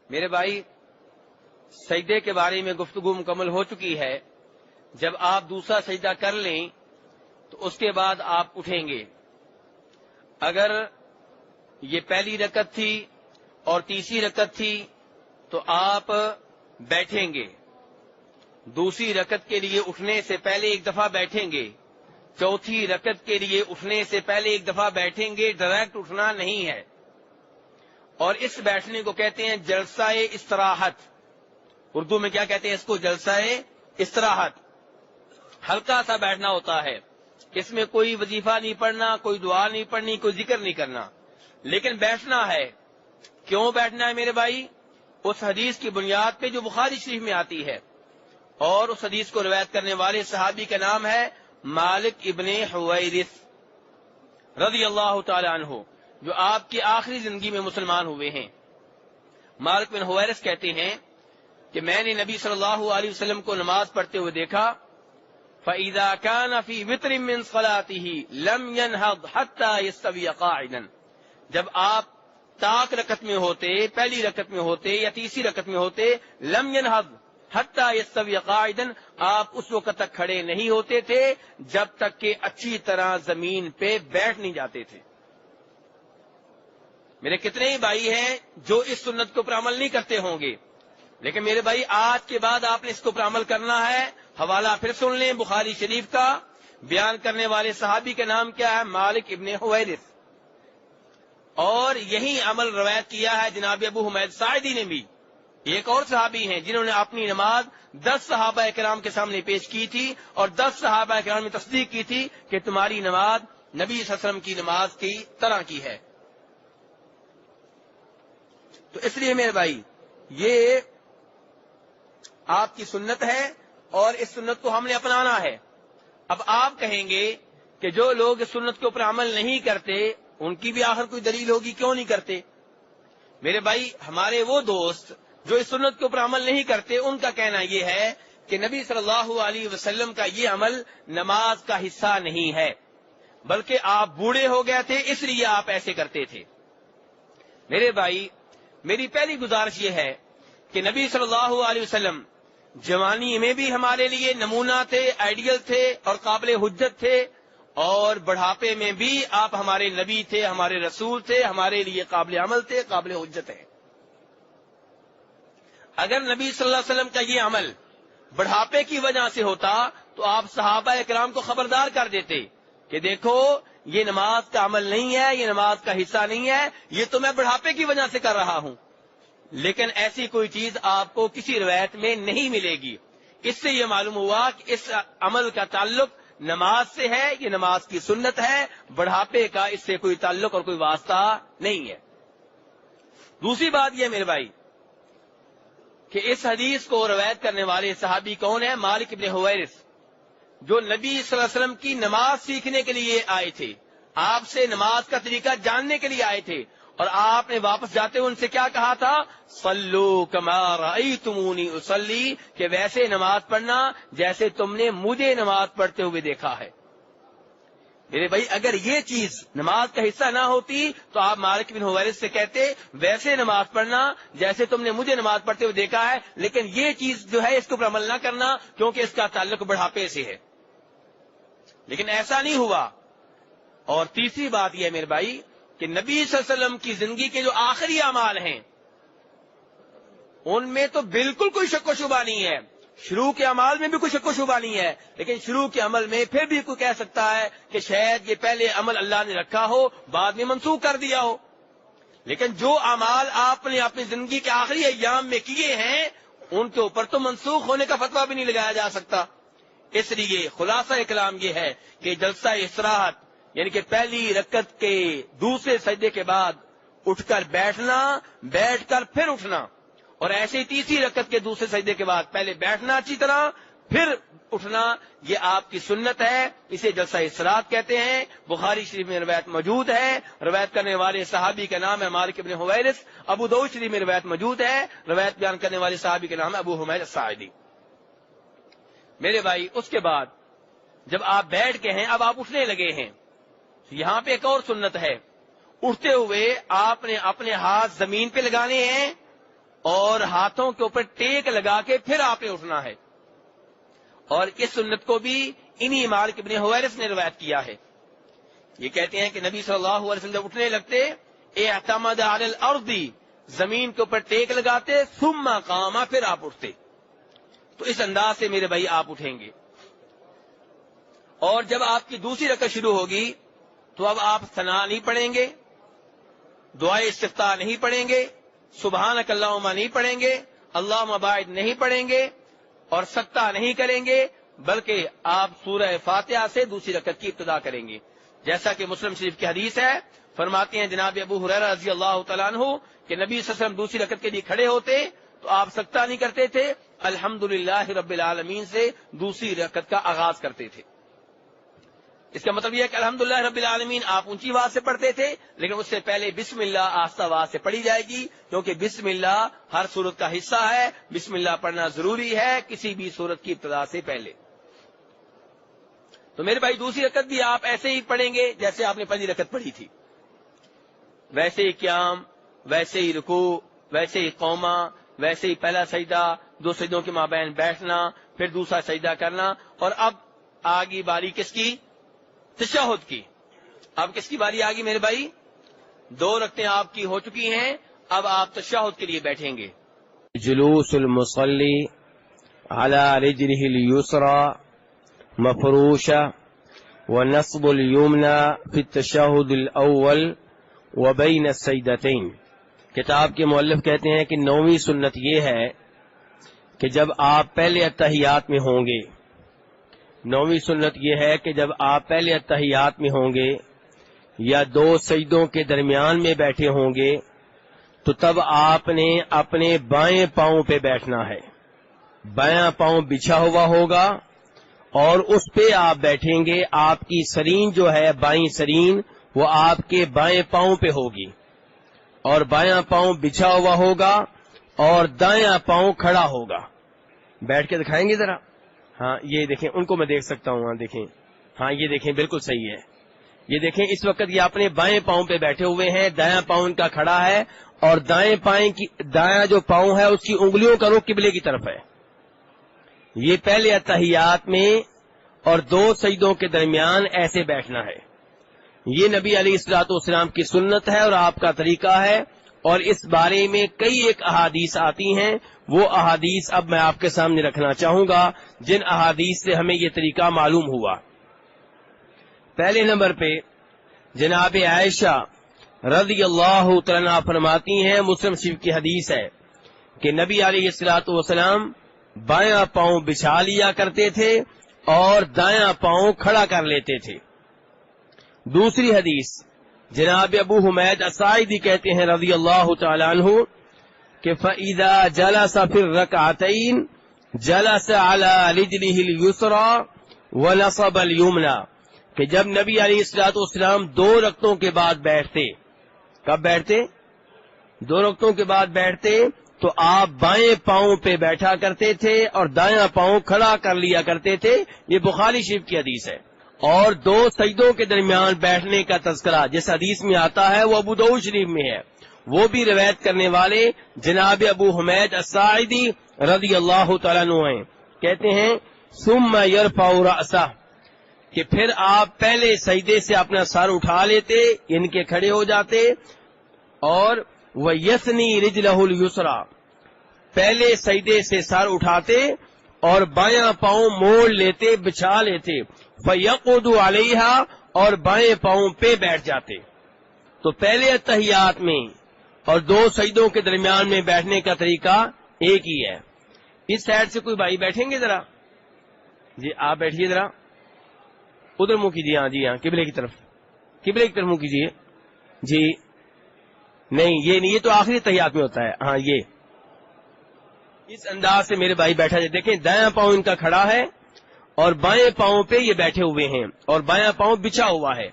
میرے بھائی، سجدے کے بارے میں گفتگو مکمل ہو چکی ہے. جب آپ دوسرا سجدہ کر لیں تو اس کے بعد آپ اٹھیں گے. اگر یہ پہلی رکعت تھی اور تیسری رکعت تھی تو آپ بیٹھیں گے. دوسری رکعت کے لیے اٹھنے سے پہلے ایک دفعہ بیٹھیں گے. چوتھی رکعت کے لیے اٹھنے سے پہلے ایک دفعہ بیٹھیں گے. ڈائریکٹ اٹھنا نہیں ہے. اور اس بیٹھنے کو کہتے ہیں جلسہ استراحت. اردو میں کیا کہتے ہیں اس کو؟ جلسہ استراحت. ہلکا سا بیٹھنا ہوتا ہے. اس میں کوئی وظیفہ نہیں پڑھنا، کوئی دعا نہیں پڑھنی، کوئی ذکر نہیں کرنا، لیکن بیٹھنا ہے. کیوں بیٹھنا ہے میرے بھائی؟ اس حدیث کی بنیاد پہ جو بخاری شریف میں آتی ہے، اور اس حدیث کو روایت کرنے والے صحابی کا نام ہے مالک ابن حویرث رضی اللہ تعالی عنہ، جو آپ کی آخری زندگی میں مسلمان ہوئے ہیں. مالک بن حویرث کہتے ہیں کہ میں نے نبی صلی اللہ علیہ وسلم کو نماز پڑھتے ہوئے دیکھا. فَإِذَا كَانَ فِي وِتْرٍ مِّن صَلَاتِهِ لَمْ يَنْهَضْ حَتَّى يَسْتَوِيَ قَاعِدًا. جب آپ طاق رکعت میں ہوتے، پہلی رکعت میں ہوتے یا تیسری رکعت میں ہوتے، لم ينهض حتى يستوي قاعدا، آپ اس وقت تک کھڑے نہیں ہوتے تھے جب تک کہ اچھی طرح زمین پہ بیٹھ نہیں جاتے تھے. میرے کتنے ہی بھائی ہیں جو اس سنت کے اوپر عمل نہیں کرتے ہوں گے، لیکن میرے بھائی آج کے بعد آپ نے اس کے اوپر عمل کرنا ہے. حوالہ پھر سن لیں بخاری شریف کا. بیان کرنے والے صحابی کا نام کیا ہے؟ مالک ابن حویرث. اور یہی عمل روایت کیا ہے جناب ابو حمید ساعدی نے بھی. ایک اور صحابی ہیں جنہوں نے اپنی نماز 10 صحابہ کرام کے سامنے پیش کی تھی، اور 10 صحابہ کرام نے تصدیق کی تھی کہ تمہاری نماز نبی صلی اللہ علیہ وسلم کی نماز کی طرح کی ہے. تو اس لیے میرے بھائی یہ آپ کی سنت ہے اور اس سنت کو ہم نے اپنانا ہے. اب آپ کہیں گے کہ جو لوگ اس سنت کے اوپر عمل نہیں کرتے ان کی بھی آخر کوئی دلیل ہوگی، کیوں نہیں کرتے؟ میرے بھائی ہمارے وہ دوست جو اس سنت کے اوپر عمل نہیں کرتے ان کا کہنا یہ ہے کہ نبی صلی اللہ علیہ وسلم کا یہ عمل نماز کا حصہ نہیں ہے، بلکہ آپ بوڑھے ہو گئے تھے اس لیے آپ ایسے کرتے تھے. میرے بھائی میری پہلی گزارش یہ ہے کہ نبی صلی اللہ علیہ وسلم جوانی میں بھی ہمارے لیے نمونہ تھے، آئیڈیل تھے اور قابل حجت تھے، اور بڑھاپے میں بھی آپ ہمارے نبی تھے، ہمارے رسول تھے، ہمارے لیے قابل عمل تھے، قابل حجت ہے. اگر نبی صلی اللہ علیہ وسلم کا یہ عمل بڑھاپے کی وجہ سے ہوتا تو آپ صحابہ کرام کو خبردار کر دیتے کہ دیکھو یہ نماز کا عمل نہیں ہے، یہ نماز کا حصہ نہیں ہے، یہ تو میں بڑھاپے کی وجہ سے کر رہا ہوں. لیکن ایسی کوئی چیز آپ کو کسی روایت میں نہیں ملے گی. اس سے یہ معلوم ہوا کہ اس عمل کا تعلق نماز سے ہے، یہ نماز کی سنت ہے، بڑھاپے کا اس سے کوئی تعلق اور کوئی واسطہ نہیں ہے. دوسری بات یہ میرے بھائی کہ اس حدیث کو روایت کرنے والے صحابی کون ہیں؟ مالک ابن حویرث، جو نبی صلی اللہ علیہ وسلم کی نماز سیکھنے کے لیے آئے تھے، آپ سے نماز کا طریقہ جاننے کے لیے آئے تھے، اور آپ نے واپس جاتے ہوئے ان سے کیا کہا تھا؟ صلو کما رأیتمونی اصلی، کہ ویسے نماز پڑھنا جیسے تم نے مجھے نماز پڑھتے ہوئے دیکھا ہے. میرے بھائی اگر یہ چیز نماز کا حصہ نہ ہوتی تو آپ مالک بن حویرث سے کہتے ویسے نماز پڑھنا جیسے تم نے مجھے نماز پڑھتے ہوئے دیکھا ہے، لیکن یہ چیز جو ہے اس کے اوپر عمل نہ کرنا کیونکہ اس کا تعلق بڑھاپے سے ہے. لیکن ایسا نہیں ہوا. اور تیسری بات یہ ہے میرے بھائی کہ نبی صلی اللہ علیہ وسلم کی زندگی کے جو آخری اعمال ہیں ان میں تو بالکل کوئی شک و شبہ نہیں ہے. شروع کے عمل میں بھی کوئی شک و شبہ نہیں ہے، لیکن شروع کے عمل میں پھر بھی کوئی کہہ سکتا ہے کہ شاید یہ پہلے عمل اللہ نے رکھا ہو، بعد میں منسوخ کر دیا ہو. لیکن جو اعمال آپ نے اپنی زندگی کے آخری ایام میں کیے ہیں ان کے اوپر تو منسوخ ہونے کا فتویٰ بھی نہیں لگایا جا سکتا. اس لیے خلاصہ کلام یہ ہے کہ جلسہ استراحت یعنی کہ پہلی رکعت کے دوسرے سجدے کے بعد اٹھ کر بیٹھنا، بیٹھ کر پھر اٹھنا، اور ایسے ہی تیسری رکعت کے دوسرے سجدے کے بعد پہلے بیٹھنا اچھی طرح پھر اٹھنا، یہ آپ کی سنت ہے. اسے جلسہ استراحت کہتے ہیں. بخاری شریف میں روایت موجود ہے. روایت کرنے والے صحابی کا نام ہے مالک ابن حویرث. ابو داؤد شریف میں روایت موجود ہے. روایت بیان کرنے والے صحابی کا نام ہے ابو حمید الساعدی. میرے بھائی اس کے بعد جب آپ بیٹھ کے ہیں اب آپ اٹھنے لگے ہیں، یہاں پہ ایک اور سنت ہے. اٹھتے ہوئے آپ نے اپنے ہاتھ زمین پہ لگانے ہیں اور ہاتھوں کے اوپر ٹیک لگا کے پھر آپ نے اٹھنا ہے. اور اس سنت کو بھی انہی مالک ابن حویرث نے روایت کیا ہے. یہ کہتے ہیں کہ نبی صلی اللہ علیہ وسلم جب اٹھنے لگتے اعتمد علی الارض، زمین کے اوپر ٹیک لگاتے، ثم قام، پھر آپ اٹھتے. تو اس انداز سے میرے بھائی آپ اٹھیں گے. اور جب آپ کی دوسری رکعت شروع ہوگی تو اب آپ ثنا نہیں پڑھیں گے، دعائے استفتاح نہیں پڑھیں گے، سبحانک اللہم نہیں پڑھیں گے، اللہم باعد نہیں پڑھیں گے، اور سطح نہیں کریں گے، بلکہ آپ سورہ فاتحہ سے دوسری رکعت کی ابتدا کریں گے. جیسا کہ مسلم شریف کی حدیث ہے، فرماتے ہیں جناب ابو ہریرہ رضی اللہ تعالیٰ عنہ کہ نبی صلی اللہ علیہ وسلم دوسری رکعت کے لیے کھڑے ہوتے تو آپ سجدہ نہیں کرتے تھے، الحمدللہ رب العالمین سے دوسری رکعت کا آغاز کرتے تھے. اس کا مطلب یہ ہے کہ الحمدللہ رب العالمین آپ اونچی آواز سے پڑھتے تھے، لیکن اس سے پہلے بسم اللہ آہستہ آواز سے پڑھی جائے گی، کیونکہ بسم اللہ ہر صورت کا حصہ ہے. بسم اللہ پڑھنا ضروری ہے کسی بھی صورت کی ابتدا سے پہلے. تو میرے بھائی دوسری رکعت بھی آپ ایسے ہی پڑھیں گے جیسے آپ نے پہلی رکعت پڑھی تھی، ویسے ہی قیام، ویسے ہی رکوع، ویسے ہی قوما، ویسے ہی پہلا سجدہ، دو سجدوں کے مابین بیٹھنا، پھر دوسرا سجدہ کرنا. اور اب آگی باری کس کی؟ تشہد کی. اب کس کی باری آگی میرے بھائی؟ دو رکعتیں آپ کی ہو چکی ہیں، اب آپ تشہد کے لیے بیٹھیں گے. جلوس المصلی علی رجلہ الیسری مفروشہ ونصب الیمنی فی التشہد الاول وبین السجدتین. کتاب کے مؤلف کہتے ہیں کہ 9ویں سنت یہ ہے کہ جب آپ پہلے اتحیات میں ہوں گے، 9ویں سنت یہ ہے کہ جب آپ پہلے اتحیات میں ہوں گے یا دو سجدوں کے درمیان میں بیٹھے ہوں گے تو تب آپ نے اپنے بائیں پاؤں پہ بیٹھنا ہے. بایاں پاؤں بچھا ہوا ہوگا اور اس پہ آپ بیٹھیں گے. آپ کی سرین جو ہے بائیں سرین وہ آپ کے بائیں پاؤں پہ ہوگی اور بایاں پاؤں بچھا ہوا ہوگا اور دایاں پاؤں کھڑا ہوگا. بیٹھ کے دکھائیں گے ذرا. ہاں یہ دیکھیں، ان کو میں دیکھ سکتا ہوں. ہاں دیکھیں، ہاں یہ دیکھیں بالکل صحیح ہے. یہ دیکھیں اس وقت یہ اپنے بائیں پاؤں پہ بیٹھے ہوئے ہیں، دایاں پاؤں ان کا کھڑا ہے اور دایاں جو پاؤں ہے اس کی انگلیوں کا رخ قبلے کی طرف ہے. یہ پہلے اتحیات میں اور دو سجدوں کے درمیان ایسے بیٹھنا ہے. یہ نبی علیہ الصلوۃ والسلام کی سنت ہے اور آپ کا طریقہ ہے. اور اس بارے میں کئی ایک احادیث آتی ہیں، وہ احادیث اب میں آپ کے سامنے رکھنا چاہوں گا جن احادیث سے ہمیں یہ طریقہ معلوم ہوا. پہلے نمبر پہ جناب عائشہ رضی اللہ تعالیٰ عنہا فرماتی ہیں، مسلم شریف کی حدیث ہے کہ نبی علیہ الصلوۃ والسلام بایاں پاؤں بچھا لیا کرتے تھے اور دایاں پاؤں کھڑا کر لیتے تھے. دوسری حدیث جناب ابو حمید الساعدی کہتے ہیں رضی اللہ تعالی عنہ کہ فَإِذَا جَلَسَ فِي الرَّكْعَتَيْنِ جَلَسَ عَلَى رِجْلِهِ الْيُسْرَى وَنَصَبَ الْيُمْنَى، کہ جب نبی علیہ الصلوۃ والسلام دو رکعتوں کے بعد بیٹھتے، کب بیٹھتے؟ دو رکعتوں کے بعد بیٹھتے تو آپ بائیں پاؤں پہ بیٹھا کرتے تھے اور دایاں پاؤں کھڑا کر لیا کرتے تھے. یہ بخاری شریف کی حدیث ہے. اور دو سجدوں کے درمیان بیٹھنے کا تذکرہ جس حدیث میں آتا ہے وہ ابو داؤد شریف میں ہے. وہ بھی روایت کرنے والے جناب ابو حمید الساعدی رضی اللہ تعالیٰ عنہ ہیں. کہتے ہیں ثم يرفع رأسه، کہ پھر آپ پہلے سجدے سے اپنا سر اٹھا لیتے، ان کے کھڑے ہو جاتے، اور وَيَثْنِي رِجْلَهُ الْيُسْرَى، پہلے سجدے سے سر اٹھاتے اور بایاں پاؤں موڑ لیتے، بچھا لیتے، فَيَقْعُدُ عَلَيْهَا، اور بائیں پاؤں پہ بیٹھ جاتے. تو پہلے اتحیات میں اور دو سجدوں کے درمیان میں بیٹھنے کا طریقہ ایک ہی ہے. اس سائڈ سے کوئی بھائی بیٹھیں گے ذرا؟ جی آپ بیٹھیے ذرا، ادھر منہ کیجیے. ہاں جی ہاں، قبلے کی طرف، قبلے کی طرف منہ کیجیے. جی نہیں یہ نہیں، یہ تو آخری تحیات میں ہوتا ہے. ہاں یہ اس انداز سے میرے بھائی بیٹھا جائے. دیکھیں دایاں پاؤں ان کا کھڑا ہے اور بائیں پاؤں پہ یہ بیٹھے ہوئے ہیں اور بایاں پاؤں بچھا ہوا ہے.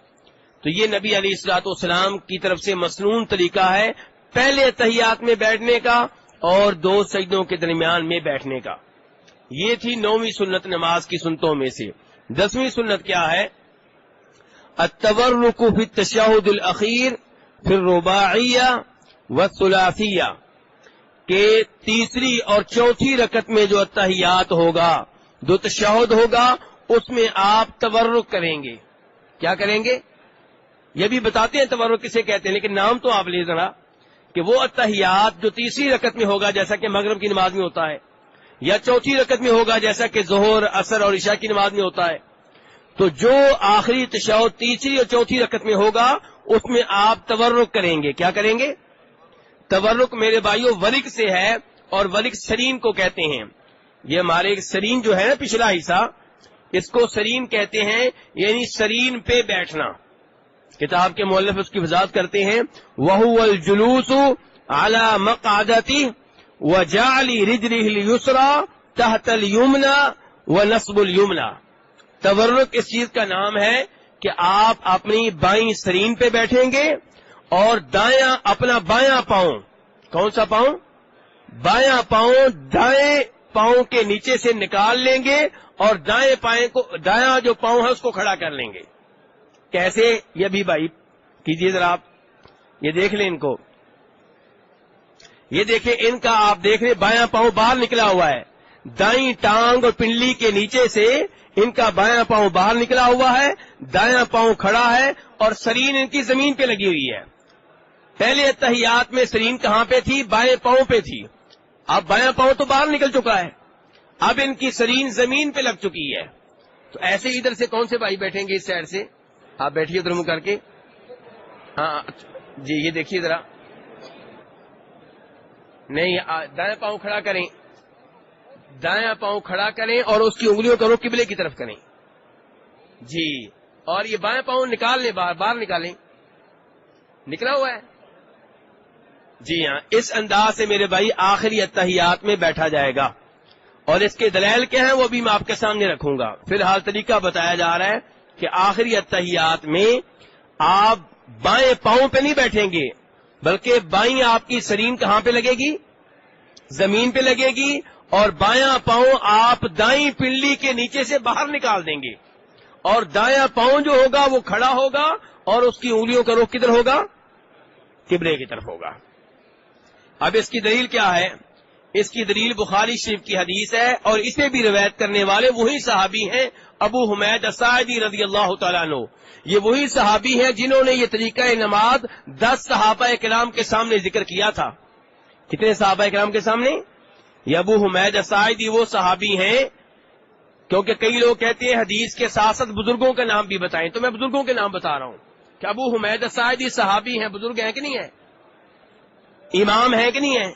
تو یہ نبی علیہ الصلوۃ والسلام کی طرف سے مسنون طریقہ ہے پہلے تحیات میں بیٹھنے کا اور دو سجدوں کے درمیان میں بیٹھنے کا. یہ تھی 9ویں سنت نماز کی سنتوں میں سے. 10ویں سنت کیا ہے؟ التورک فی التشہد الاخیر فی الرباعیہ والثلاثیہ، کہ تیسری اور چوتھی رکعت میں جو اتحیات ہوگا، جو تشہد ہوگا، اس میں آپ تورک کریں گے. کیا کریں گے؟ یہ بھی بتاتے ہیں تورک کسے کہتے ہیں، لیکن نام تو آپ لے ذرا، کہ وہ اتحیات جو تیسری رکعت میں ہوگا جیسا کہ مغرب کی نماز میں ہوتا ہے، یا چوتھی رکعت میں ہوگا جیسا کہ ظہر، عصر اور عشاء کی نماز میں ہوتا ہے، تو جو آخری تشہد تیسری اور چوتھی رکعت میں ہوگا اس میں آپ تورک کریں گے. کیا کریں گے؟ تورک میرے بھائیوں ورک سے ہے، اور ورک سرین کو کہتے ہیں. یہ ہمارے سرین جو ہے نا پچھلا حصہ، اس کو سرین کہتے ہیں، یعنی سرین پہ بیٹھنا. کتاب کے مؤلف اس کی وضاحت کرتے ہیں، وَهُوَ الْجُلُوسُ عَلَى مَقْعَدَتِهِ وَجَعْلِ رِجْلِهِ الْيُسْرَى تَحْتَ الْيُمْنَى وَنَصْبُ الْيُمْنَى. تورک اس چیز کا نام ہے کہ آپ اپنی بائیں سرین پہ بیٹھیں گے اور دایاں اپنا بایاں پاؤں، کون سا پاؤں؟ بایاں پاؤں دائیں پاؤں کے نیچے سے نکال لیں گے اور دایاں جو پاؤں ہے اس کو کھڑا کر لیں گے. کیسے؟ یہ بھی بھائی کیجیے ذرا، آپ یہ دیکھ لیں ان کو، یہ دیکھیں ان کا، آپ دیکھ رہے بایاں پاؤں باہر نکلا ہوا ہے، دائیں ٹانگ اور پنڈلی کے نیچے سے ان کا بایاں پاؤں باہر نکلا ہوا ہے، دایاں پاؤں کھڑا ہے اور سرین ان کی زمین پہ لگی ہوئی ہے. پہلے اتحیات میں سرین کہاں پہ تھی؟ بائیں پاؤں پہ تھی. اب بایاں پاؤں تو باہر نکل چکا ہے، اب ان کی سرین زمین پہ لگ چکی ہے. تو ایسے ادھر سے کون سے بھائی بیٹھیں گے؟ اس سائڈ سے آپ بیٹھیے ادھر منہ کر کے. ہاں جی، یہ دیکھیے ذرا، نہیں دایاں پاؤں کھڑا کریں، دایاں پاؤں کھڑا کریں اور اس کی انگلیوں کا رخ قبلے کی طرف کریں. جی، اور یہ بایاں پاؤں نکال لیں، باہر نکالیں، نکلا ہوا ہے. جی ہاں، اس انداز سے میرے بھائی آخری اتحیات میں بیٹھا جائے گا. اور اس کے دلائل کیا ہیں وہ بھی میں آپ کے سامنے رکھوں گا. فی الحال طریقہ بتایا جا رہا ہے کہ آخری اتحیات میں آپ بائیں پاؤں پہ نہیں بیٹھیں گے، بلکہ بائیں آپ کی سرین کہاں پہ لگے گی؟ زمین پہ لگے گی، اور بایاں پاؤں آپ دائیں پنڈلی کے نیچے سے باہر نکال دیں گے، اور دایاں پاؤں جو ہوگا وہ کھڑا ہوگا اور اس کی انگلیوں کا رخ کدھر ہوگا؟ قبلے کی طرف ہوگا. اب اس کی دلیل کیا ہے؟ اس کی دلیل بخاری شریف کی حدیث ہے، اور اسے بھی روایت کرنے والے وہی صحابی ہیں ابو حمید الساعدی رضی اللہ تعالیٰ عنہ. یہ وہی صحابی ہیں جنہوں نے یہ طریقہ نماز 10 صحابہ کرام کے سامنے ذکر کیا تھا. کتنے صحابہ کرام کے سامنے؟ یہ ابو حمید الساعدی وہ صحابی ہیں، کیونکہ کئی لوگ کہتے ہیں حدیث کے ساتھ ساتھ بزرگوں کا نام بھی بتائیں، تو میں بزرگوں کے نام بتا رہا ہوں کہ ابو حمید الساعدی صحابی ہیں، بزرگ ہیں کہ نہیں ہیں؟ امام ہیں کہ نہیں ہیں؟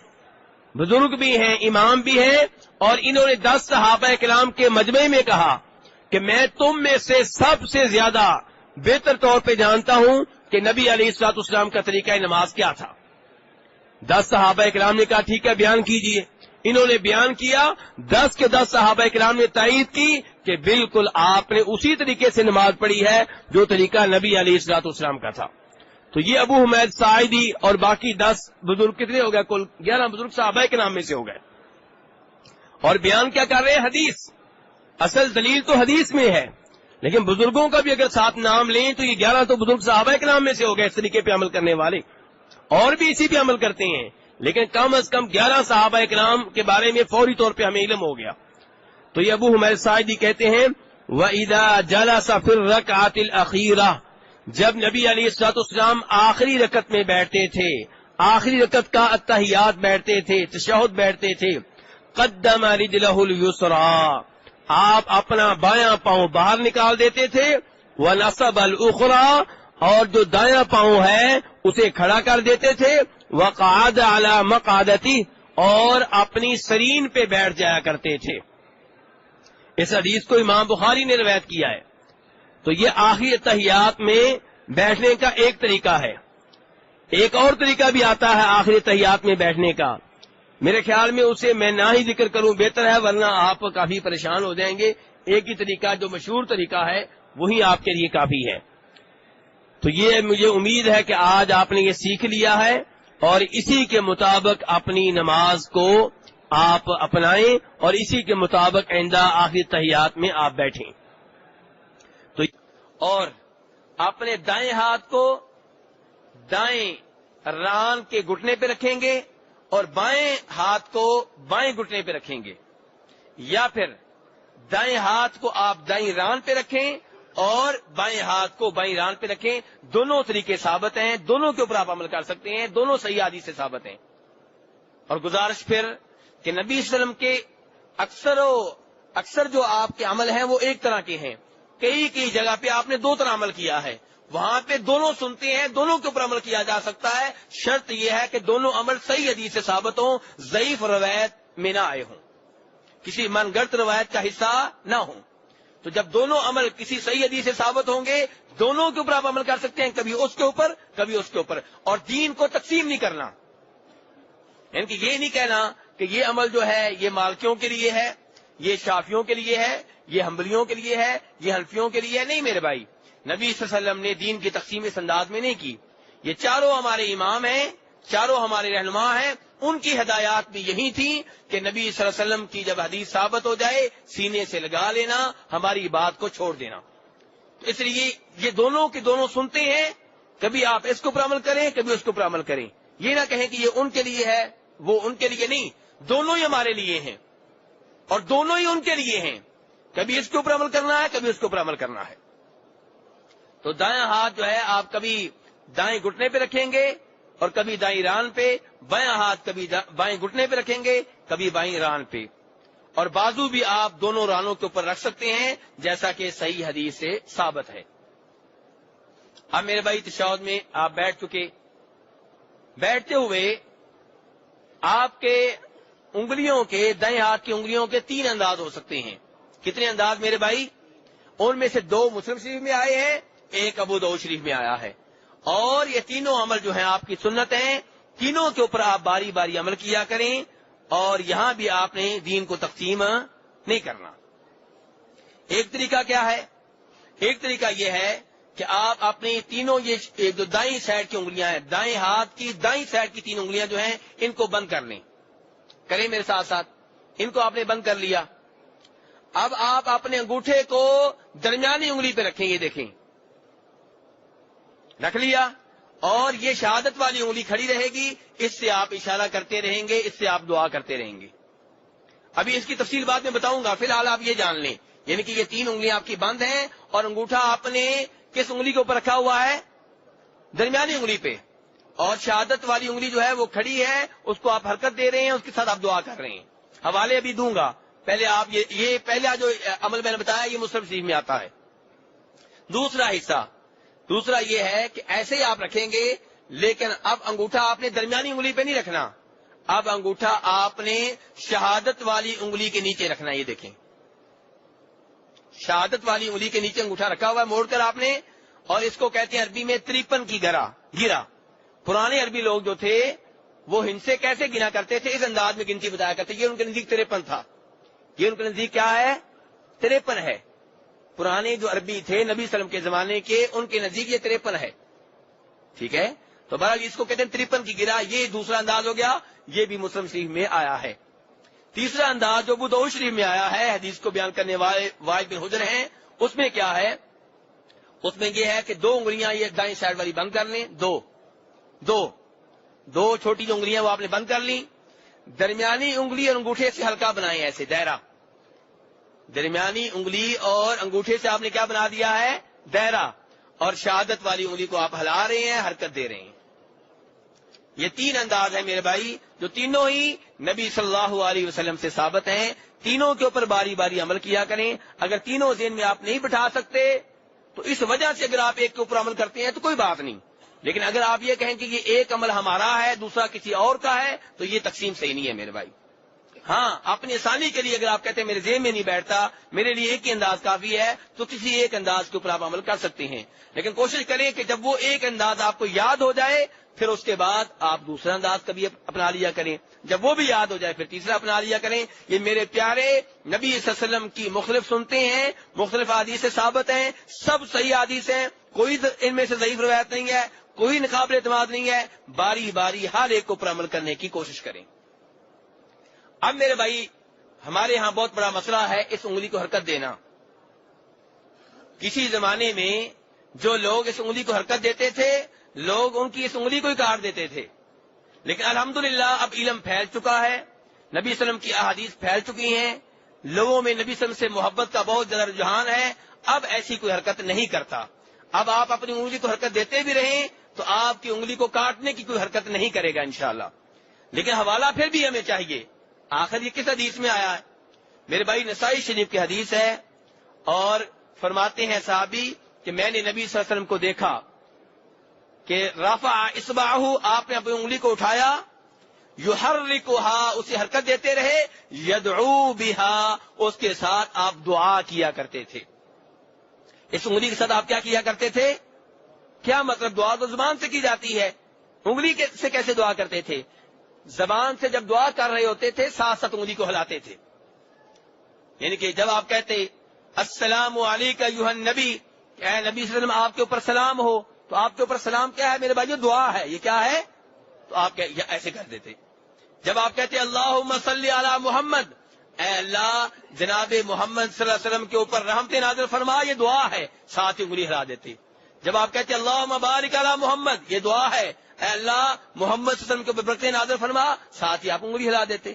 بزرگ بھی ہیں، امام بھی ہیں. اور انہوں نے 10 صحابہ کرام کے مجمع میں کہا کہ میں تم میں سے سب سے زیادہ بہتر طور پہ جانتا ہوں کہ نبی علیہ الصلوۃ والسلام کا طریقہ نماز کیا تھا. 10 صحابہ کرام نے کہا ٹھیک ہے بیان کیجئے. انہوں نے بیان کیا، 10 کے 10 صحابہ کرام نے تائید کی کہ بالکل آپ نے اسی طریقے سے نماز پڑھی ہے جو طریقہ نبی علیہ الصلوۃ والسلام کا تھا. تو یہ ابو حمید ساعدی اور باقی 10 بزرگ کتنے ہو گئے؟ کل 11 بزرگ صحابہ کے نام میں سے ہو گئے. اور بیان کیا کر رہے ہیں؟ حدیث. اصل دلیل تو حدیث میں ہے، لیکن بزرگوں کا بھی اگر ساتھ نام لیں تو یہ 11 تو بزرگ صحابہ کے نام میں سے ہو گئے اس طریقے پہ عمل کرنے والے. اور بھی اسی پہ عمل کرتے ہیں، لیکن کم از کم 11 صحابہ کرام کے بارے میں فوری طور پہ ہمیں علم ہو گیا. تو یہ ابو حمید ساعدی کہتے ہیں وَإِذَا جَلَسَ فِي الرَّكْعَةِ الْأَخِيرَةِ، جب نبی علیہ الصلوۃ والسلام آخری رکعت میں بیٹھتے تھے، آخری رکعت کا اتحیات بیٹھتے تھے، تشہد بیٹھتے تھے، قدم رجلہ الیسریٰ، آپ اپنا بایاں پاؤں باہر نکال دیتے تھے، ونصب الاخری، اور جو دایاں پاؤں ہے اسے کھڑا کر دیتے تھے، وقعد علی مقعدتی، اور اپنی سرین پہ بیٹھ جایا کرتے تھے. اس حدیث کو امام بخاری نے روایت کیا ہے. تو یہ آخری اتحیات میں بیٹھنے کا ایک طریقہ ہے. ایک اور طریقہ بھی آتا ہے آخری اتحیات میں بیٹھنے کا، میرے خیال میں اسے میں نہ ہی ذکر کروں بہتر ہے، ورنہ آپ کافی پریشان ہو جائیں گے. ایک ہی طریقہ جو مشہور طریقہ ہے وہی آپ کے لیے کافی ہے. تو یہ مجھے امید ہے کہ آج آپ نے یہ سیکھ لیا ہے اور اسی کے مطابق اپنی نماز کو آپ اپنائیں اور اسی کے مطابق آئندہ آخری اتحیات میں آپ بیٹھیں. تو اور اپنے دائیں ہاتھ کو دائیں ران کے گھٹنے پہ رکھیں گے اور بائیں ہاتھ کو بائیں گھٹنے پہ رکھیں گے، یا پھر دائیں ہاتھ کو آپ دائیں ران پہ رکھیں اور بائیں ہاتھ کو بائیں ران پہ رکھیں، دونوں طریقے ثابت ہیں، دونوں کے اوپر آپ عمل کر سکتے ہیں، دونوں صحیح حدیث سے ثابت ہیں۔ اور گزارش پھر کہ نبی صلی اللہ علیہ وسلم کے اکثر جو آپ کے عمل ہیں وہ ایک طرح کے ہیں، کئی جگہ پہ آپ نے دو طرح عمل کیا ہے، وہاں پہ دونوں سنتے ہیں، دونوں کے اوپر عمل کیا جا سکتا ہے، شرط یہ ہے کہ دونوں عمل صحیح حدیث سے ثابت ہوں، ضعیف روایت میں نہ آئے ہوں، کسی من گڑت روایت کا حصہ نہ ہوں۔ تو جب دونوں عمل کسی صحیح حدیث سے ثابت ہوں گے، دونوں کے اوپر آپ عمل کر سکتے ہیں، کبھی اس کے اوپر کبھی اس کے اوپر، اور دین کو تقسیم نہیں کرنا، یعنی کہ یہ نہیں کہنا کہ یہ عمل جو ہے یہ مالکیوں کے لیے ہے، یہ شافیوں کے لیے ہے، یہ حنبلیوں کے لیے ہے، یہ حنفیوں کے لیے ہے، نہیں میرے بھائی، نبی صلی اللہ علیہ وسلم نے دین کی تقسیم اس انداز میں نہیں کی۔ یہ چاروں ہمارے امام ہیں، چاروں ہمارے رہنما ہیں، ان کی ہدایات بھی یہی تھی کہ نبی صلی اللہ علیہ وسلم کی جب حدیث ثابت ہو جائے سینے سے لگا لینا، ہماری بات کو چھوڑ دینا۔ تو اس لیے یہ دونوں کے دونوں سنتے ہیں، کبھی آپ اس کے اوپر عمل کریں کبھی اس کے اوپر عمل کریں، یہ نہ کہیں کہ یہ ان کے لیے ہے وہ ان کے لیے نہیں، دونوں ہی ہمارے لیے ہیں اور دونوں ہی ان کے لیے ہیں، کبھی اس کے اوپر عمل کرنا ہے کبھی اس کے اوپر عمل کرنا ہے۔ تو دائیں ہاتھ جو ہے آپ کبھی دائیں گھٹنے پہ رکھیں گے اور کبھی دائیں ران پہ، بائیں ہاتھ کبھی بائیں گھٹنے پہ رکھیں گے کبھی بائیں ران پہ، اور بازو بھی آپ دونوں رانوں کے اوپر رکھ سکتے ہیں جیسا کہ صحیح حدیث سے ثابت ہے۔ اب میرے بھائی تشہد میں آپ بیٹھ چکے، بیٹھتے ہوئے آپ کے انگلیوں کے دائیں ہاتھ کی انگلیوں کے 3 انداز ہو سکتے ہیں۔ کتنے انداز میرے بھائی؟ ان میں سے 2 مسلم شریف میں آئے ہیں، ایک ابو داؤد شریف میں آیا ہے، اور یہ تینوں عمل جو ہیں آپ کی سنت ہیں، تینوں کے اوپر آپ باری باری عمل کیا کریں، اور یہاں بھی آپ نے دین کو تقسیم نہیں کرنا۔ ایک طریقہ کیا ہے؟ ایک طریقہ یہ ہے کہ آپ اپنی تینوں یہ جو دائیں سائڈ کی انگلیاں ہیں، دائیں ہاتھ کی دائیں سائڈ کی 3 انگلیاں جو ہیں ان کو بند کر لیں، کریں میرے ساتھ ساتھ، ان کو آپ نے بند کر لیا۔ اب آپ اپنے انگوٹھے کو درمیانی انگلی پہ رکھیں، یہ دیکھیں رکھ لیا، اور یہ شہادت والی انگلی کھڑی رہے گی، اس سے آپ اشارہ کرتے رہیں گے، اس سے آپ دعا کرتے رہیں گے۔ ابھی اس کی تفصیل بعد میں بتاؤں گا، فی الحال آپ یہ جان لیں، یعنی کہ یہ 3 انگلیاں آپ کی بند ہیں اور انگوٹھا آپ نے کس انگلی کے اوپر رکھا ہوا ہے؟ درمیانی انگلی پہ، اور شہادت والی انگلی جو ہے وہ کھڑی ہے، اس کو آپ حرکت دے رہے ہیں، اس کے ساتھ آپ دعا کر رہے ہیں۔ حوالے ابھی دوں گا، پہلے آپ یہ پہلا جو عمل میں نے بتایا یہ مسلم شریف میں آتا ہے۔ دوسرا یہ ہے کہ ایسے ہی آپ رکھیں گے، لیکن اب انگوٹھا آپ نے درمیانی انگلی پہ نہیں رکھنا، اب انگوٹھا آپ نے شہادت والی انگلی کے نیچے رکھنا۔ یہ دیکھیں شہادت والی انگلی کے نیچے انگوٹھا رکھا ہوا ہے موڑ کر آپ نے، اور اس کو کہتے ہیں عربی میں 53 کی گرا۔ پرانے عربی لوگ جو تھے وہ ہندسے کیسے گنا کرتے تھے؟ اس انداز میں گنتی بتایا کرتے، یہ ان کے نزدیک 53 تھا، یہ ان کے نزدیک کیا ہے؟ 53 ہے۔ پرانے جو عربی تھے نبی صلی اللہ علیہ وسلم کے زمانے کے، ان کے نزدیک یہ 53 ہے، ٹھیک ہے؟ تو بہرحال اس کو کہتے ہیں 53 کی گرا، یہ دوسرا انداز ہو گیا، یہ بھی مسلم شریف میں آیا ہے۔ تیسرا انداز جو ابو داؤد شریف میں آیا ہے، حدیث کو بیان کرنے والے وائل بن حجر ہیں، اس میں کیا ہے؟ اس میں یہ ہے کہ 2 انگلیاں یہ دائیں سائڈ والی بند کر لیں، دو چھوٹی جو انگلیاں وہ آپ نے بند کر لیں، درمیانی انگلی اور انگوٹھے سے ہلکا بنائیں، ایسے دائرہ، درمیانی انگلی اور انگوٹھے سے آپ نے کیا بنا دیا ہے؟ دائرہ، اور شہادت والی انگلی کو آپ ہلا رہے ہیں، حرکت دے رہے ہیں۔ یہ 3 انداز ہیں میرے بھائی، جو تینوں ہی نبی صلی اللہ علیہ وسلم سے ثابت ہیں، تینوں کے اوپر باری باری عمل کیا کریں۔ اگر تینوں ذہن میں آپ نہیں بٹھا سکتے تو اس وجہ سے اگر آپ ایک کے اوپر عمل کرتے ہیں تو کوئی بات نہیں، لیکن اگر آپ یہ کہیں کہ یہ ایک عمل ہمارا ہے دوسرا کسی اور کا ہے تو یہ تقسیم صحیح نہیں ہے میرے بھائی۔ ہاں، اپنی آسانی کے لیے اگر آپ کہتے ہیں میرے ذہن میں نہیں بیٹھتا، میرے لیے ایک ہی انداز کافی ہے، تو کسی ایک انداز کے اوپر آپ عمل کر سکتے ہیں، لیکن کوشش کریں کہ جب وہ ایک انداز آپ کو یاد ہو جائے پھر اس کے بعد آپ دوسرا انداز کبھی اپنا لیا کریں، جب وہ بھی یاد ہو جائے پھر تیسرا اپنا لیا کریں۔ یہ میرے پیارے نبی صلی اللہ علیہ وسلم کی مختلف سنتے ہیں، مختلف حدیث سے ثابت ہیں، سب صحیح حدیث ہیں، کوئی ان میں سے ضعیف روایت نہیں ہے، کوئی ناقابل اعتماد نہیں ہے، باری باری ہر ایک کو پر عمل کرنے کی کوشش کریں۔ اب میرے بھائی ہمارے ہاں بہت بڑا مسئلہ ہے اس انگلی کو حرکت دینا۔ کسی زمانے میں جو لوگ اس انگلی کو حرکت دیتے تھے، لوگ ان کی اس انگلی کو ہی کاٹ دیتے تھے، لیکن الحمدللہ اب علم پھیل چکا ہے، نبی صلی اللہ علیہ وسلم کی احادیث پھیل چکی ہیں، لوگوں میں نبی صلی اللہ علیہ وسلم سے محبت کا بہت زیادہ رجحان ہے، اب ایسی کوئی حرکت نہیں کرتا۔ اب آپ اپنی انگلی کو حرکت دیتے بھی رہیں تو آپ کی انگلی کو کاٹنے کی کوئی حرکت نہیں کرے گا انشاءاللہ۔ لیکن حوالہ پھر بھی ہمیں چاہیے، آخر یہ کس حدیث میں آیا ہے؟ میرے بھائی نسائی شریف کی حدیث ہے، اور فرماتے ہیں صحابی کہ میں نے نبی صلی اللہ علیہ وسلم کو دیکھا کہ رفع اصبعہ، آپ نے اپنی انگلی کو اٹھایا، یحرکھا، اسے حرکت دیتے رہے، یدعو بہا، اس کے ساتھ آپ دعا کیا کرتے تھے۔ اس انگلی کے ساتھ آپ کیا کیا کرتے تھے؟ کیا مطلب؟ دعا تو زبان سے کی جاتی ہے، انگلی سے کیسے دعا کرتے تھے؟ زبان سے جب دعا کر رہے ہوتے تھے ساتھ ساتھ انگلی کو ہلاتے تھے، یعنی کہ جب آپ کہتے السلام علیکم ایھا النبی، کہ اے نبی صلی اللہ علیہ وسلم آپ کے اوپر سلام ہو، تو آپ کے اوپر سلام کیا ہے میرے بھائی؟ دعا ہے۔ یہ کیا ہے؟ تو آپ ایسے کر دیتے۔ جب آپ کہتے اللہم صلی علی محمد، اے اللہ جناب محمد صلی اللہ علیہ وسلم کے اوپر رحمت نازل فرما، یہ دعا ہے، ساتھ ہی انگلی ہلا دیتے۔ جب آپ کہتے اللہم بارک علی محمد، یہ دعا ہے، اے اللہ محمد صلی اللہ علیہ وسلم کے اوپر برکت نازل فرما، ساتھ ہی آپ انگلی ہلا دیتے۔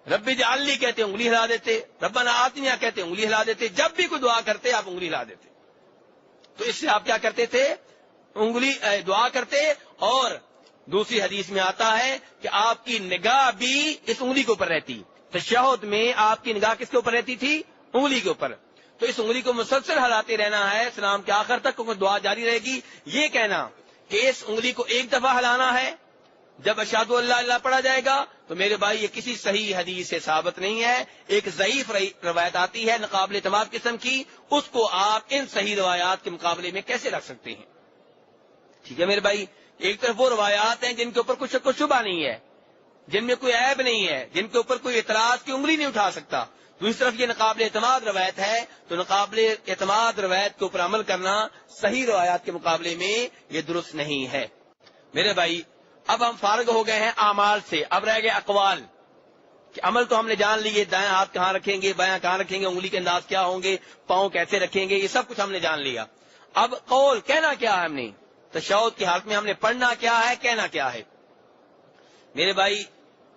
رب اجعلنی کہتے انگلی ہلا دیتے، ربنا آتنا کہتے انگلی ہلا دیتے، جب بھی کوئی دعا کرتے آپ انگلی ہلا دیتے۔ تو اس سے آپ کیا کرتے تھے؟ انگلی دعا کرتے، اور دوسری حدیث میں آتا ہے کہ آپ کی نگاہ بھی اس انگلی کے اوپر رہتی۔ تشہد میں آپ کی نگاہ کس کے اوپر رہتی تھی؟ انگلی کے اوپر۔ تو اس انگلی کو مسلسل ہلاتے رہنا ہے اسلام کے آخر تک، کیونکہ دعا جاری رہے گی۔ یہ کہنا کہ اس انگلی کو ایک دفعہ ہلانا ہے جب اشہد ان لا الہ پڑھا جائے گا، تو میرے بھائی یہ کسی صحیح حدیث سے ثابت نہیں ہے، ایک ضعیف روایت آتی ہے ناقابل اعتماد قسم کی، اس کو آپ ان صحیح روایات کے مقابلے میں کیسے رکھ سکتے ہیں؟ ٹھیک ہے میرے بھائی، ایک طرف وہ روایات ہیں جن کے اوپر کچھ شبہ نہیں ہے، جن میں کوئی عیب نہیں ہے، جن کے اوپر کوئی اعتراض کی انگلی نہیں اٹھا سکتا، دوسری طرف یہ ناقابل اعتماد روایت ہے، تو ناقابل اعتماد روایت کے اوپر عمل کرنا صحیح روایات کے مقابلے میں یہ درست نہیں ہے۔ میرے بھائی اب ہم فارغ ہو گئے ہیں اعمال سے، اب رہ گئے اقوال، کہ عمل تو ہم نے جان لیے، دائیں ہاتھ کہاں رکھیں گے، بایاں کہاں رکھیں گے، انگلی کے انداز کیا ہوں گے، پاؤں کیسے رکھیں گے، یہ سب کچھ ہم نے جان لیا۔ اب قول، کہنا کیا ہے ہم نے، تشہد کی حالت میں ہم نے پڑھنا کیا ہے، کہنا کیا ہے؟ میرے بھائی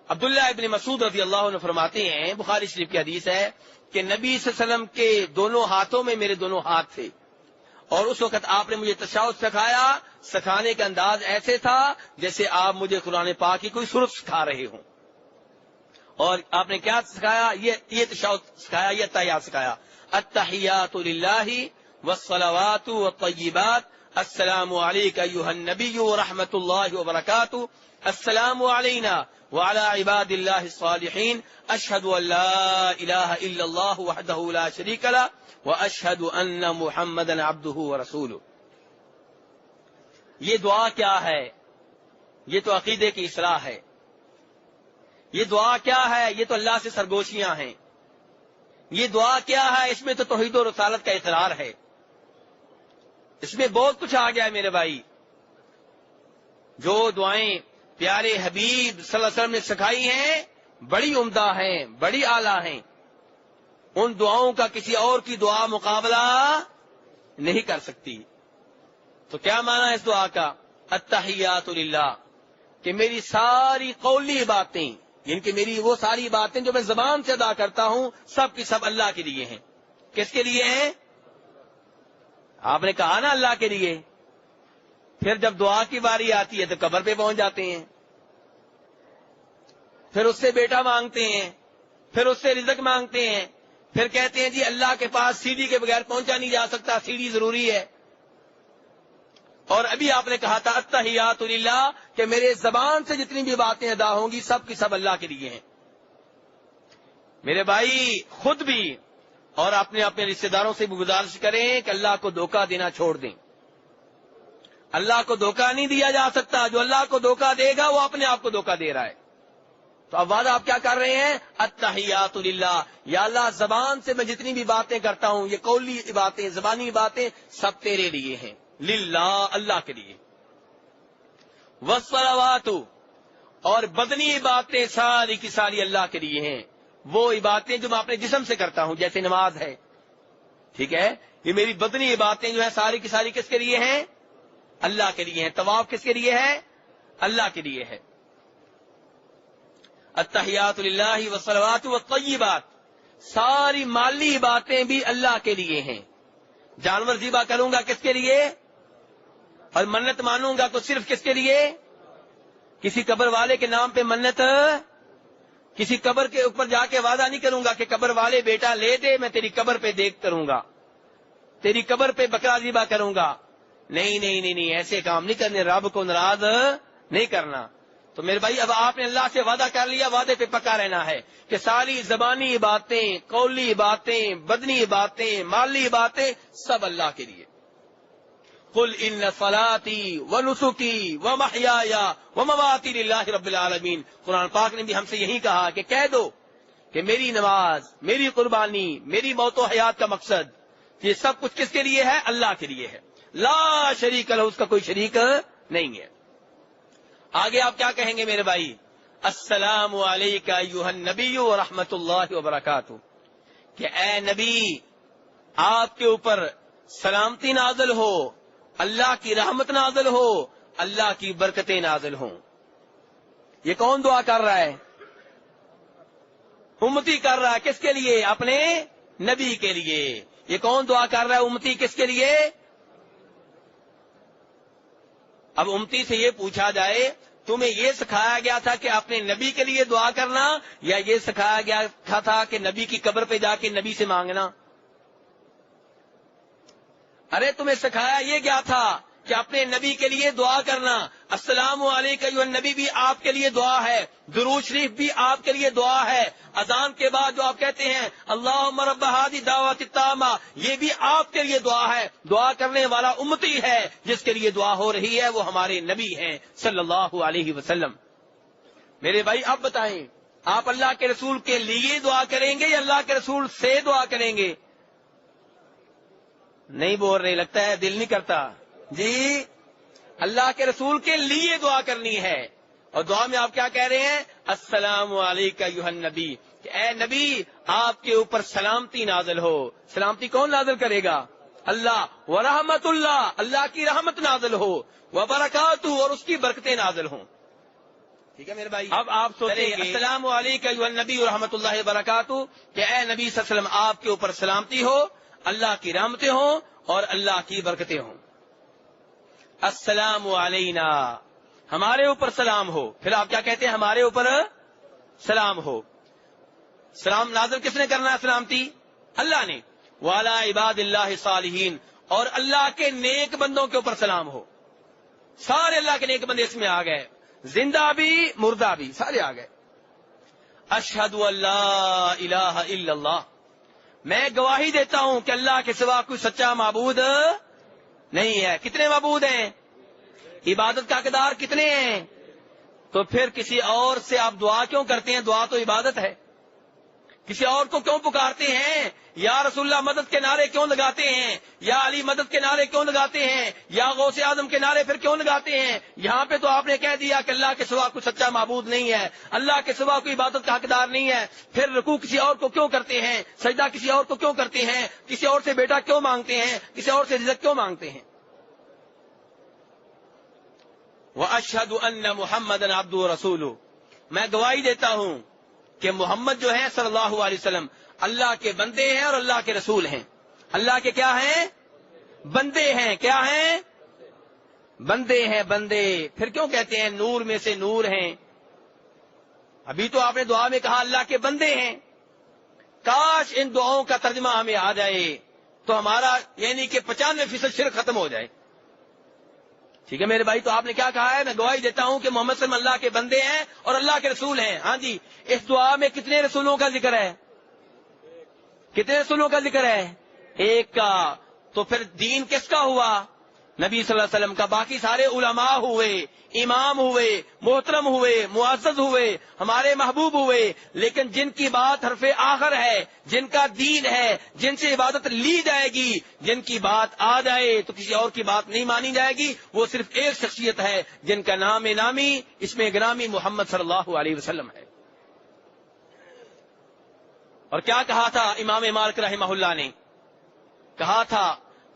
عبداللہ ابن مسعود رضی اللہ عنہ فرماتے ہیں، بخاری شریف کی حدیث ہے کہ نبی صلی اللہ علیہ وسلم کے دونوں ہاتھوں میں میرے دونوں ہاتھ تھے، اور اس وقت آپ نے مجھے تشہد سکھایا، سکھانے کا انداز ایسے تھا جیسے آپ مجھے قرآن پاک کی کوئی سورت سکھا رہے ہوں۔ اور آپ نے کیا سکھایا؟ یہ تشہد سکھایا، یہ تحیات سکھایا، التحیات للہ والصلوات والطیبات، السلام علیک ایھا النبی ورحمۃ اللہ وبرکاتہ، السلام علینا وعلی عباد اللہ الصالحین، اشہد ان لا الہ الا اللہ وحدہ لا شریک لہ واشہد ان محمدا عبدہ ورسولہ۔ یہ دعا کیا ہے؟ یہ تو عقیدے کی اصلاح ہے۔ یہ دعا کیا ہے؟ یہ تو اللہ سے سرگوشیاں ہیں۔ یہ دعا کیا ہے؟ اس میں تو توحید و رسالت کا اقرار ہے، اس میں بہت کچھ آ گیا ہے میرے بھائی۔ جو دعائیں پیارے حبیب صلی اللہ علیہ وسلم نے سکھائی ہیں بڑی عمدہ ہیں، بڑی اعلیٰ ہیں، ان دعاؤں کا کسی اور کی دعا مقابلہ نہیں کر سکتی۔ تو کیا معنی ہے اس دعا کا؟ التحیات للہ، کہ میری ساری قولی باتیں، یعنی کہ میری وہ ساری باتیں جو میں زبان سے ادا کرتا ہوں، سب کی سب اللہ کے لیے ہیں۔ کس کے لیے ہیں؟ آپ نے کہا نا اللہ کے لیے۔ پھر جب دعا کی باری آتی ہے تو قبر پہ پہنچ جاتے ہیں، پھر اس سے بیٹا مانگتے ہیں، پھر اس سے رزق مانگتے ہیں، پھر کہتے ہیں جی اللہ کے پاس سیڑھی کے بغیر پہنچا نہیں جا سکتا، سیڑھی ضروری ہے۔ اور ابھی آپ نے کہا تھا التحیات للہ، کہ میرے زبان سے جتنی بھی باتیں ادا ہوں گی سب کی سب اللہ کے لیے ہیں۔ میرے بھائی خود بھی اور اپنے رشتہ داروں سے بھی گزارش کریں کہ اللہ کو دھوکہ دینا چھوڑ دیں۔ اللہ کو دھوکہ نہیں دیا جا سکتا، جو اللہ کو دھوکہ دے گا وہ اپنے آپ کو دھوکہ دے رہا ہے۔ تو اب وعدہ آپ کیا کر رہے ہیں؟ التحیات للہ، یا اللہ زبان سے میں جتنی بھی باتیں کرتا ہوں، یہ قولی باتیں، زبانی باتیں، سب تیرے لیے ہیں، للہ، اللہ کے لیے۔ والصلوات، اور بدنی باتیں ساری کی ساری اللہ کے لیے ہیں، وہ عبادتیں جو میں اپنے جسم سے کرتا ہوں، جیسے نماز ہے، ٹھیک ہے، یہ میری بدنی باتیں جو ہیں ساری کی ساری کس کے لیے ہیں؟ اللہ کے لیے ہیں۔ طواف کس کے لیے ہے؟ اللہ کے لیے ہے. التحیات للہ والصلوات والطیبات، ساری مالی باتیں بھی اللہ کے لیے ہیں. جانور ذبح کروں گا کس کے لیے؟ اور منت مانوں گا تو صرف کس کے لیے؟ کسی قبر والے کے نام پہ منت، کسی قبر کے اوپر جا کے وعدہ نہیں کروں گا کہ قبر والے بیٹا لے دے، میں تیری قبر پہ دیکھ کروں گا، تیری قبر پہ بکرا ذبح کروں گا. نہیں نہیں نہیں نہیں، ایسے کام نہیں کرنے، رب کو ناراض نہیں کرنا. تو میرے بھائی اب آپ نے اللہ سے وعدہ کر لیا، وعدے پہ پکا رہنا ہے کہ ساری زبانی باتیں، قولی باتیں، بدنی باتیں، مالی باتیں سب اللہ کے لیے. قل ان صلاتی ونسکی ومحیای ومماتی للہ رب العالمین. قرآن پاک نے بھی ہم سے یہی کہا کہ کہہ دو کہ میری نماز، میری قربانی، میری موت و حیات کا مقصد یہ سب کچھ کس کے لیے ہے؟ اللہ کے لیے ہے. لا شریک لہ، اس کا کوئی شریک نہیں ہے. آگے آپ کیا کہیں گے میرے بھائی؟ السلام علیکہ ایھا النبی ورحمۃ اللہ وبرکاتہ، کہ اے نبی آپ کے اوپر سلامتی نازل ہو، اللہ کی رحمت نازل ہو، اللہ کی برکتیں نازل ہوں. یہ کون دعا کر رہا ہے؟ امتی کر رہا ہے. کس کے لیے؟ اپنے نبی کے لیے. یہ کون دعا کر رہا ہے؟ امتی. کس کے لیے؟ اب امتی سے یہ پوچھا جائے تمہیں یہ سکھایا گیا تھا کہ اپنے نبی کے لیے دعا کرنا، یا یہ سکھایا گیا تھا کہ نبی کی قبر پہ جا کے نبی سے مانگنا؟ ارے تمہیں سکھایا یہ گیا تھا کہ اپنے نبی کے لیے دعا کرنا. السلام علیکم ایھا النبی بھی آپ کے لیے دعا ہے، درود شریف بھی آپ کے لیے دعا ہے، اذان کے بعد جو آپ کہتے ہیں اللہم رب ہذہ الدعوۃ التامہ، یہ بھی آپ کے لیے دعا ہے. دعا کرنے والا امتی ہے، جس کے لیے دعا ہو رہی ہے وہ ہمارے نبی ہیں صلی اللہ علیہ وسلم. میرے بھائی اب بتائیں، آپ اللہ کے رسول کے لیے دعا کریں گے یا اللہ کے رسول سے دعا کریں گے؟ نہیں بول رہے، لگتا ہے دل نہیں کرتا. جی اللہ کے رسول کے لیے دعا کرنی ہے. اور دعا میں آپ کیا کہہ رہے ہیں؟ السلام علیکہ ایھا النبی، کہ اے نبی آپ کے اوپر سلامتی نازل ہو. سلامتی کون نازل کرے گا؟ اللہ. ورحمت اللہ، اللہ کی رحمت نازل ہو. وبرکاتہ، اور اس کی برکتیں نازل ہوں. ٹھیک ہے میرے بھائی. اب آپ سوچیں گے السلام علیکہ ایھا النبی ورحمت اللہ وبرکاتہ، کہ اے نبی صلی اللہ علیہ وسلم آپ کے اوپر سلامتی ہو، اللہ کی رحمتیں ہوں اور اللہ کی برکتیں ہوں. السلام علینا، ہمارے اوپر سلام ہو. پھر آپ کیا کہتے ہیں؟ ہمارے اوپر سلام ہو. سلام نازل کس نے کرنا ہے؟ سلامتی اللہ نے. وعلی عباد اللہ الصالحین، اور اللہ کے نیک بندوں کے اوپر سلام ہو. سارے اللہ کے نیک بندے اس میں آ گئے، زندہ بھی مردہ بھی سارے آ گئے. اشہد ان لا الہ الا اللہ، میں گواہی دیتا ہوں کہ اللہ کے سوا کوئی سچا معبود نہیں ہے. کتنے معبود ہیں؟ عبادت کا حقدار کتنے ہیں؟ تو پھر کسی اور سے آپ دعا کیوں کرتے ہیں؟ دعا تو عبادت ہے. کسی اور کو کیوں پکارتے ہیں؟ یا رسول اللہ مدد کے نعرے کیوں لگاتے ہیں؟ یا علی مدد کے نعرے کیوں لگاتے ہیں؟ یا غوث اعظم کے نعرے پھر کیوں لگاتے ہیں؟ یہاں پہ تو آپ نے کہہ دیا کہ اللہ کے سوا کوئی سچا معبود نہیں ہے، اللہ کے سوا کوئی عبادت کا حقدار نہیں ہے. پھر رکوع کسی اور کو کیوں کرتے ہیں؟ سجدہ کسی اور کو کیوں کرتے ہیں؟ کسی اور سے بیٹا کیوں مانگتے ہیں؟ کسی اور سے رزق کیوں مانگتے ہیں؟ وَأَشْهَدُ أَنَّ مُحَمَّدًا عَبْدُهُ وَرَسُولُهُ، میں گواہی دیتا ہوں کہ محمد جو ہے صلی اللہ علیہ وسلم اللہ کے بندے ہیں اور اللہ کے رسول ہیں. اللہ کے کیا ہیں؟ بندے ہیں. کیا ہیں؟ بندے ہیں. بندے پھر کیوں کہتے ہیں نور میں سے نور ہیں؟ ابھی تو آپ نے دعا میں کہا اللہ کے بندے ہیں. کاش ان دعاؤں کا ترجمہ ہمیں آ جائے تو ہمارا یعنی کہ 95% شرک ختم ہو جائے. ٹھیک ہے میرے بھائی. تو آپ نے کیا کہا ہے؟ میں گواہی دیتا ہوں کہ محمد صلی اللہ علیہ وسلم اللہ کے بندے ہیں اور اللہ کے رسول ہیں. ہاں جی. اس دعا میں کتنے رسولوں کا ذکر ہے؟ کتنے رسولوں کا ذکر ہے؟ ایک کا. تو پھر دین کس کا ہوا؟ نبی صلی اللہ علیہ وسلم کا. باقی سارے علماء ہوئے، امام ہوئے، محترم ہوئے، معزز ہوئے، ہمارے محبوب ہوئے، لیکن جن کی بات حرف آخر ہے، جن کا دین ہے، جن سے عبادت لی جائے گی، جن کی بات آ جائے تو کسی اور کی بات نہیں مانی جائے گی، وہ صرف ایک شخصیت ہے جن کا نام نامی اس میں گرامی محمد صلی اللہ علیہ وسلم ہے. اور کیا کہا تھا امام مالک رحمہ اللہ نے؟ کہا تھا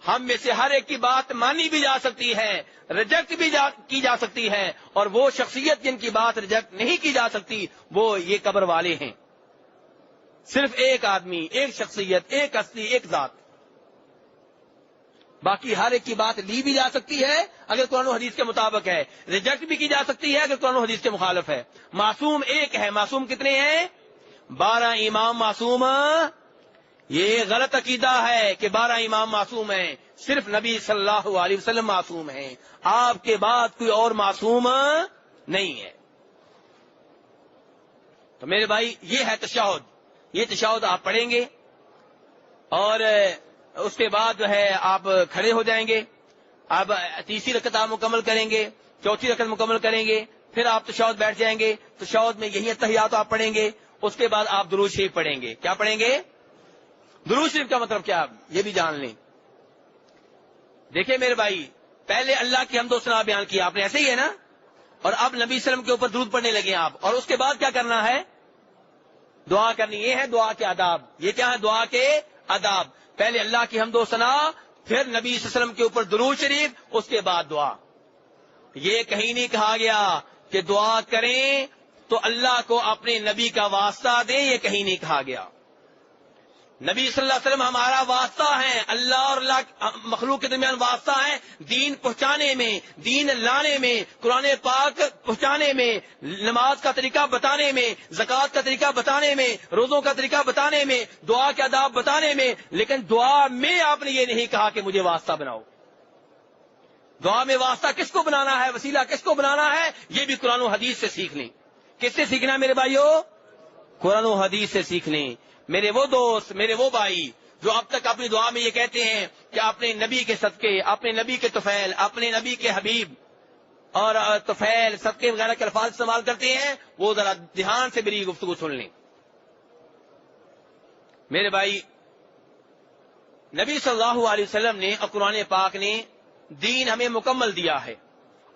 ہم میں سے ہر ایک کی بات مانی بھی جا سکتی ہے، ریجیکٹ بھی کی جا سکتی ہے، اور وہ شخصیت جن کی بات ریجیکٹ نہیں کی جا سکتی وہ یہ قبر والے ہیں. صرف ایک آدمی، ایک شخصیت، ایک ہستی، ایک ذات. باقی ہر ایک کی بات لی بھی جا سکتی ہے اگر قرآن و حدیث کے مطابق ہے، ریجیکٹ بھی کی جا سکتی ہے اگر قرآن و حدیث کے مخالف ہے. معصوم ایک ہے. معصوم کتنے ہیں؟ 12 امام معصوم. یہ غلط عقیدہ ہے کہ 12 امام معصوم ہیں. صرف نبی صلی اللہ علیہ وسلم معصوم ہیں، آپ کے بعد کوئی اور معصوم نہیں ہے. تو میرے بھائی یہ ہے تشہد. یہ تشہد آپ پڑھیں گے اور اس کے بعد جو ہے آپ کھڑے ہو جائیں گے. اب تیسری رکعت آپ مکمل کریں گے، چوتھی رکعت مکمل کریں گے، پھر آپ تشہد بیٹھ جائیں گے. تشہد میں یہی اتحیات آپ پڑھیں گے. اس کے بعد آپ درود شریف پڑھیں گے. کیا پڑھیں گے؟ درود شریف کا مطلب کیا یہ بھی جان لیں. دیکھیں میرے بھائی، پہلے اللہ کی حمد و ثنا بیان کیا آپ نے، ایسے ہی ہے نا، اور اب نبی صلی اللہ علیہ وسلم کے اوپر درود پڑھنے لگے آپ، اور اس کے بعد کیا کرنا ہے؟ دعا کرنی. یہ ہے دعا کے آداب. یہ کیا ہے؟ دعا کے آداب. پہلے اللہ کی حمد و ثنا، پھر نبی صلی اللہ علیہ وسلم کے اوپر درود شریف، اس کے بعد دعا. یہ کہیں نہیں کہا گیا کہ دعا کریں تو اللہ کو اپنے نبی کا واسطہ دیں، یہ کہیں نہیں کہا گیا. نبی صلی اللہ علیہ وسلم ہمارا واسطہ ہیں، اللہ اور اللہ مخلوق کے درمیان واسطہ ہیں، دین پہنچانے میں، دین لانے میں، قرآن پاک پہنچانے میں، نماز کا طریقہ بتانے میں، زکوٰۃ کا طریقہ بتانے میں، روزوں کا طریقہ بتانے میں، دعا کے آداب بتانے میں. لیکن دعا میں آپ نے یہ نہیں کہا کہ مجھے واسطہ بناؤ. دعا میں واسطہ کس کو بنانا ہے، وسیلہ کس کو بنانا ہے، یہ بھی قرآن و حدیث سے سیکھ لیں. کس سے سیکھنا ہے میرے بھائیو؟ قرآن و حدیث سے سیکھ لیں. میرے وہ دوست، میرے وہ بھائی جو اب تک اپنی دعا میں یہ کہتے ہیں کہ اپنے نبی کے صدقے، اپنے نبی کے طفیل، اپنے نبی کے حبیب اور طفیل صدقے وغیرہ کے الفاظ استعمال کرتے ہیں، وہ ذرا دھیان سے میری گفتگو سن لیں. میرے بھائی، نبی صلی اللہ علیہ وسلم نے اور قرآن پاک نے دین ہمیں مکمل دیا ہے،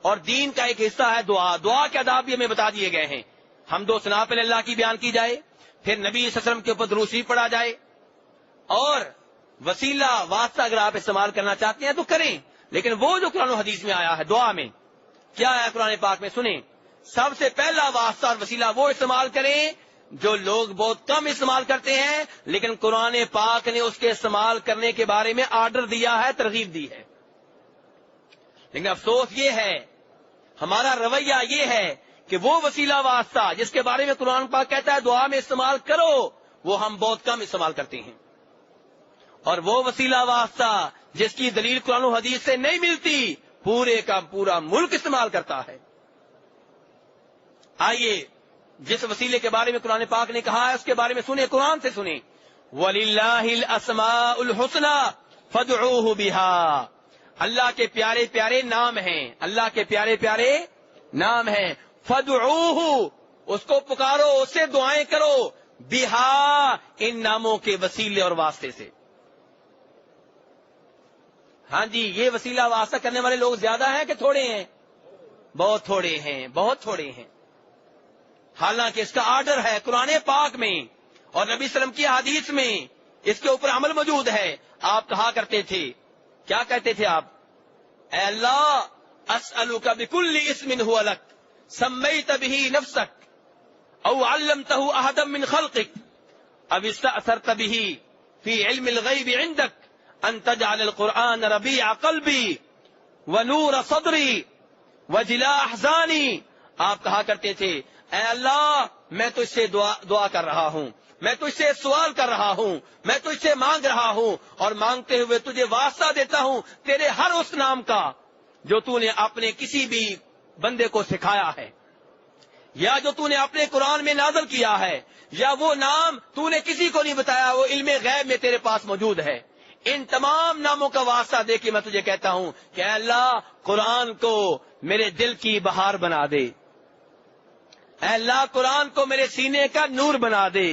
اور دین کا ایک حصہ ہے دعا. دعا کے آداب بھی ہمیں بتا دیے گئے ہیں. حمد و ثنا پہ اللہ کی بیان کی جائے، پھر نبی صلی اللہ علیہ وسلم کے اوپر درود شریف پڑھا جائے، اور وسیلہ واسطہ اگر آپ استعمال کرنا چاہتے ہیں تو کریں. لیکن وہ جو قرآن و حدیث میں آیا ہے دعا میں، کیا ہے قرآن پاک میں؟ سنیں. سب سے پہلا واسطہ اور وسیلہ وہ استعمال کریں جو لوگ بہت کم استعمال کرتے ہیں، لیکن قرآن پاک نے اس کے استعمال کرنے کے بارے میں آرڈر دیا ہے، ترغیب دی ہے. لیکن افسوس یہ ہے، ہمارا رویہ یہ ہے کہ وہ وسیلہ واسطہ جس کے بارے میں قرآن پاک کہتا ہے دعا میں استعمال کرو، وہ ہم بہت کم استعمال کرتے ہیں. اور وہ وسیلہ واسطہ جس کی دلیل قرآن و حدیث سے نہیں ملتی، پورے کا پورا ملک استعمال کرتا ہے. آئیے جس وسیلے کے بارے میں قرآن پاک نے کہا ہے اس کے بارے میں سنیں، قرآن سے سنیں. وَلِلَّهِ الْأَسْمَاءُ الْحُسْنَى فَادْعُوهُ بِهَا. اللہ کے پیارے پیارے نام ہیں، اللہ کے پیارے پیارے نام ہیں. فَادْعُوهُ، اس کو پکارو، اس سے دعائیں کرو. بِهَا، ان ناموں کے وسیلے اور واسطے سے. ہاں جی، یہ وسیلہ واسطہ کرنے والے لوگ زیادہ ہیں کہ تھوڑے ہیں؟ بہت تھوڑے ہیں، بہت تھوڑے ہیں. حالانکہ اس کا آرڈر ہے قرآن پاک میں اور نبی صلی اللہ علیہ وسلم کی حدیث میں، اس کے اوپر عمل موجود ہے. آپ کہا کرتے تھے، کیا کہتے تھے آپ؟ اے اللہ، اسألک بکل اسم هو لک سمیت به نفسک او علمته احدا من خلقک او استأثرت به فی علم الغیب عندک ان تجعل القرآن ربیع قلبی ونور صدری وجلاء احزانی. آپ کہا کرتے تھے، اے اللہ، میں تجھ سے دعا کر رہا ہوں، میں تجھ سے سوال کر رہا ہوں، میں تجھ سے مانگ رہا ہوں، اور مانگتے ہوئے تجھے واسطہ دیتا ہوں تیرے ہر اس نام کا جو تو نے اپنے کسی بھی بندے کو سکھایا ہے، یا جو تو نے اپنے قرآن میں نازل کیا ہے، یا وہ نام تو نے کسی کو نہیں بتایا، وہ علم غیب میں تیرے پاس موجود ہے. ان تمام ناموں کا واسطہ دے کے میں تجھے کہتا ہوں کہ اے اللہ، قرآن کو میرے دل کی بہار بنا دے. اے اللہ، قرآن کو میرے سینے کا نور بنا دے.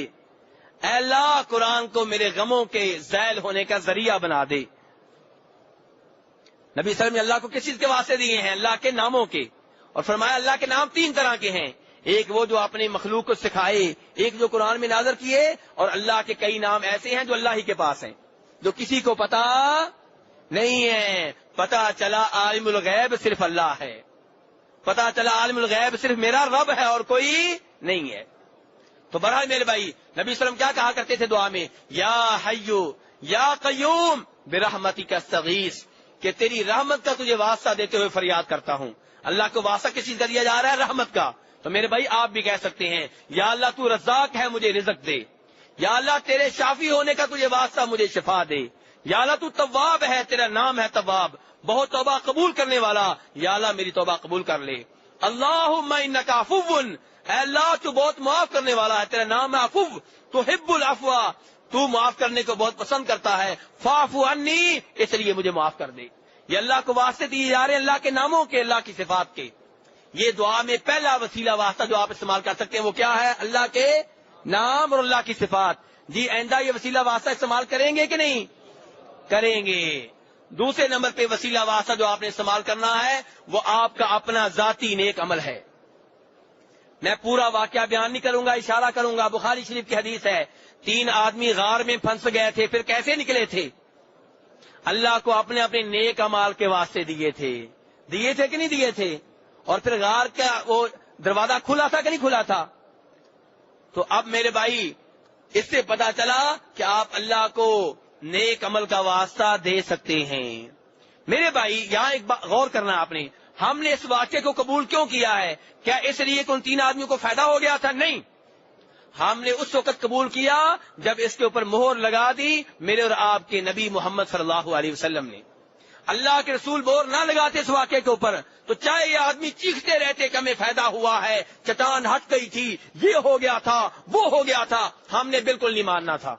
اے اللہ، قرآن کو میرے غموں کے زائل ہونے کا ذریعہ بنا دے. نبی صلی اللہ علیہ وسلم نے اللہ کو کس چیز کے واسطے دیے ہیں؟ اللہ کے ناموں کے. اور فرمایا اللہ کے نام 3 طرح کے ہیں، ایک وہ جو اپنے مخلوق کو سکھائے، ایک جو قرآن میں نازل کیے، اور اللہ کے کئی نام ایسے ہیں جو اللہ ہی کے پاس ہیں، جو کسی کو پتا نہیں ہے. پتا چلا عالم الغیب صرف اللہ ہے. پتا چلا عالم الغیب صرف میرا رب ہے اور کوئی نہیں ہے. تو بہرحال میرے بھائی نبی صلی اللہ علیہ وسلم کیا کہا کرتے تھے دعا میں؟ یا حیو یا قیوم برحمتک استغیث، کہ تیری رحمت کا تجھے واسطہ دیتے ہوئے فریاد کرتا ہوں. اللہ کو واسطہ کس چیز کا دیا جا رہا ہے؟ رحمت کا. تو میرے بھائی آپ بھی کہہ سکتے ہیں یا اللہ تو رزاق ہے مجھے رزق دے. یا اللہ تیرے شافی ہونے کا تجھے واسطہ مجھے شفا دے. یا اللہ تو تواب ہے، تیرا نام ہے تواب، بہت توبہ قبول کرنے والا. یا اللہ میری توبہ قبول کر لے. اللہم انک عفو، اے اللہ تو بہت معاف کرنے والا ہے، تیرا نام ہے عفو، تحب العفو، تو معاف کرنے کو بہت پسند کرتا ہے. فاعف عنی، اس لیے مجھے معاف کر دے. یہ اللہ کو واسطے دیے جا رہے ہیں، اللہ کے ناموں کے، اللہ کی صفات کے. یہ دعا میں پہلا وسیلہ واسطہ جو آپ استعمال کر سکتے ہیں وہ کیا ہے؟ اللہ کے نام اور اللہ کی صفات. جی آئندہ یہ وسیلہ واسطہ استعمال کریں گے کہ نہیں کریں گے؟ دوسرے نمبر پہ وسیلہ واسطہ جو آپ نے استعمال کرنا ہے وہ آپ کا اپنا ذاتی نیک عمل ہے. میں پورا واقعہ بیان نہیں کروں گا، اشارہ کروں گا. بخاری شریف کی حدیث ہے، 3 آدمی غار میں پھنس گئے تھے، پھر کیسے نکلے تھے؟ اللہ کو اپنے اپنے نیک اعمال کے واسطے دیے تھے کہ نہیں دیے تھے؟ اور پھر غار کا وہ دروازہ کھلا تھا کہ نہیں کھلا تھا؟ تو اب میرے بھائی اس سے پتا چلا کہ آپ اللہ کو نیک عمل کا واسطہ دے سکتے ہیں. میرے بھائی یہاں ایک بات غور کرنا آپ نے، ہم نے اس واقعے کو قبول کیوں کیا ہے؟ کیا اس لیے کہ ان 3 آدمیوں کو فائدہ ہو گیا تھا؟ نہیں، ہم نے اس وقت قبول کیا جب اس کے اوپر مہر لگا دی میرے اور آپ کے نبی محمد صلی اللہ علیہ وسلم نے. اللہ کے رسول مہر نہ لگاتے اس واقعے کے اوپر تو چاہے یہ آدمی چیختے رہتے کہ ہمیں فائدہ ہوا ہے، چٹان ہٹ گئی تھی، یہ ہو گیا تھا، وہ ہو گیا تھا، ہم نے بالکل نہیں ماننا تھا.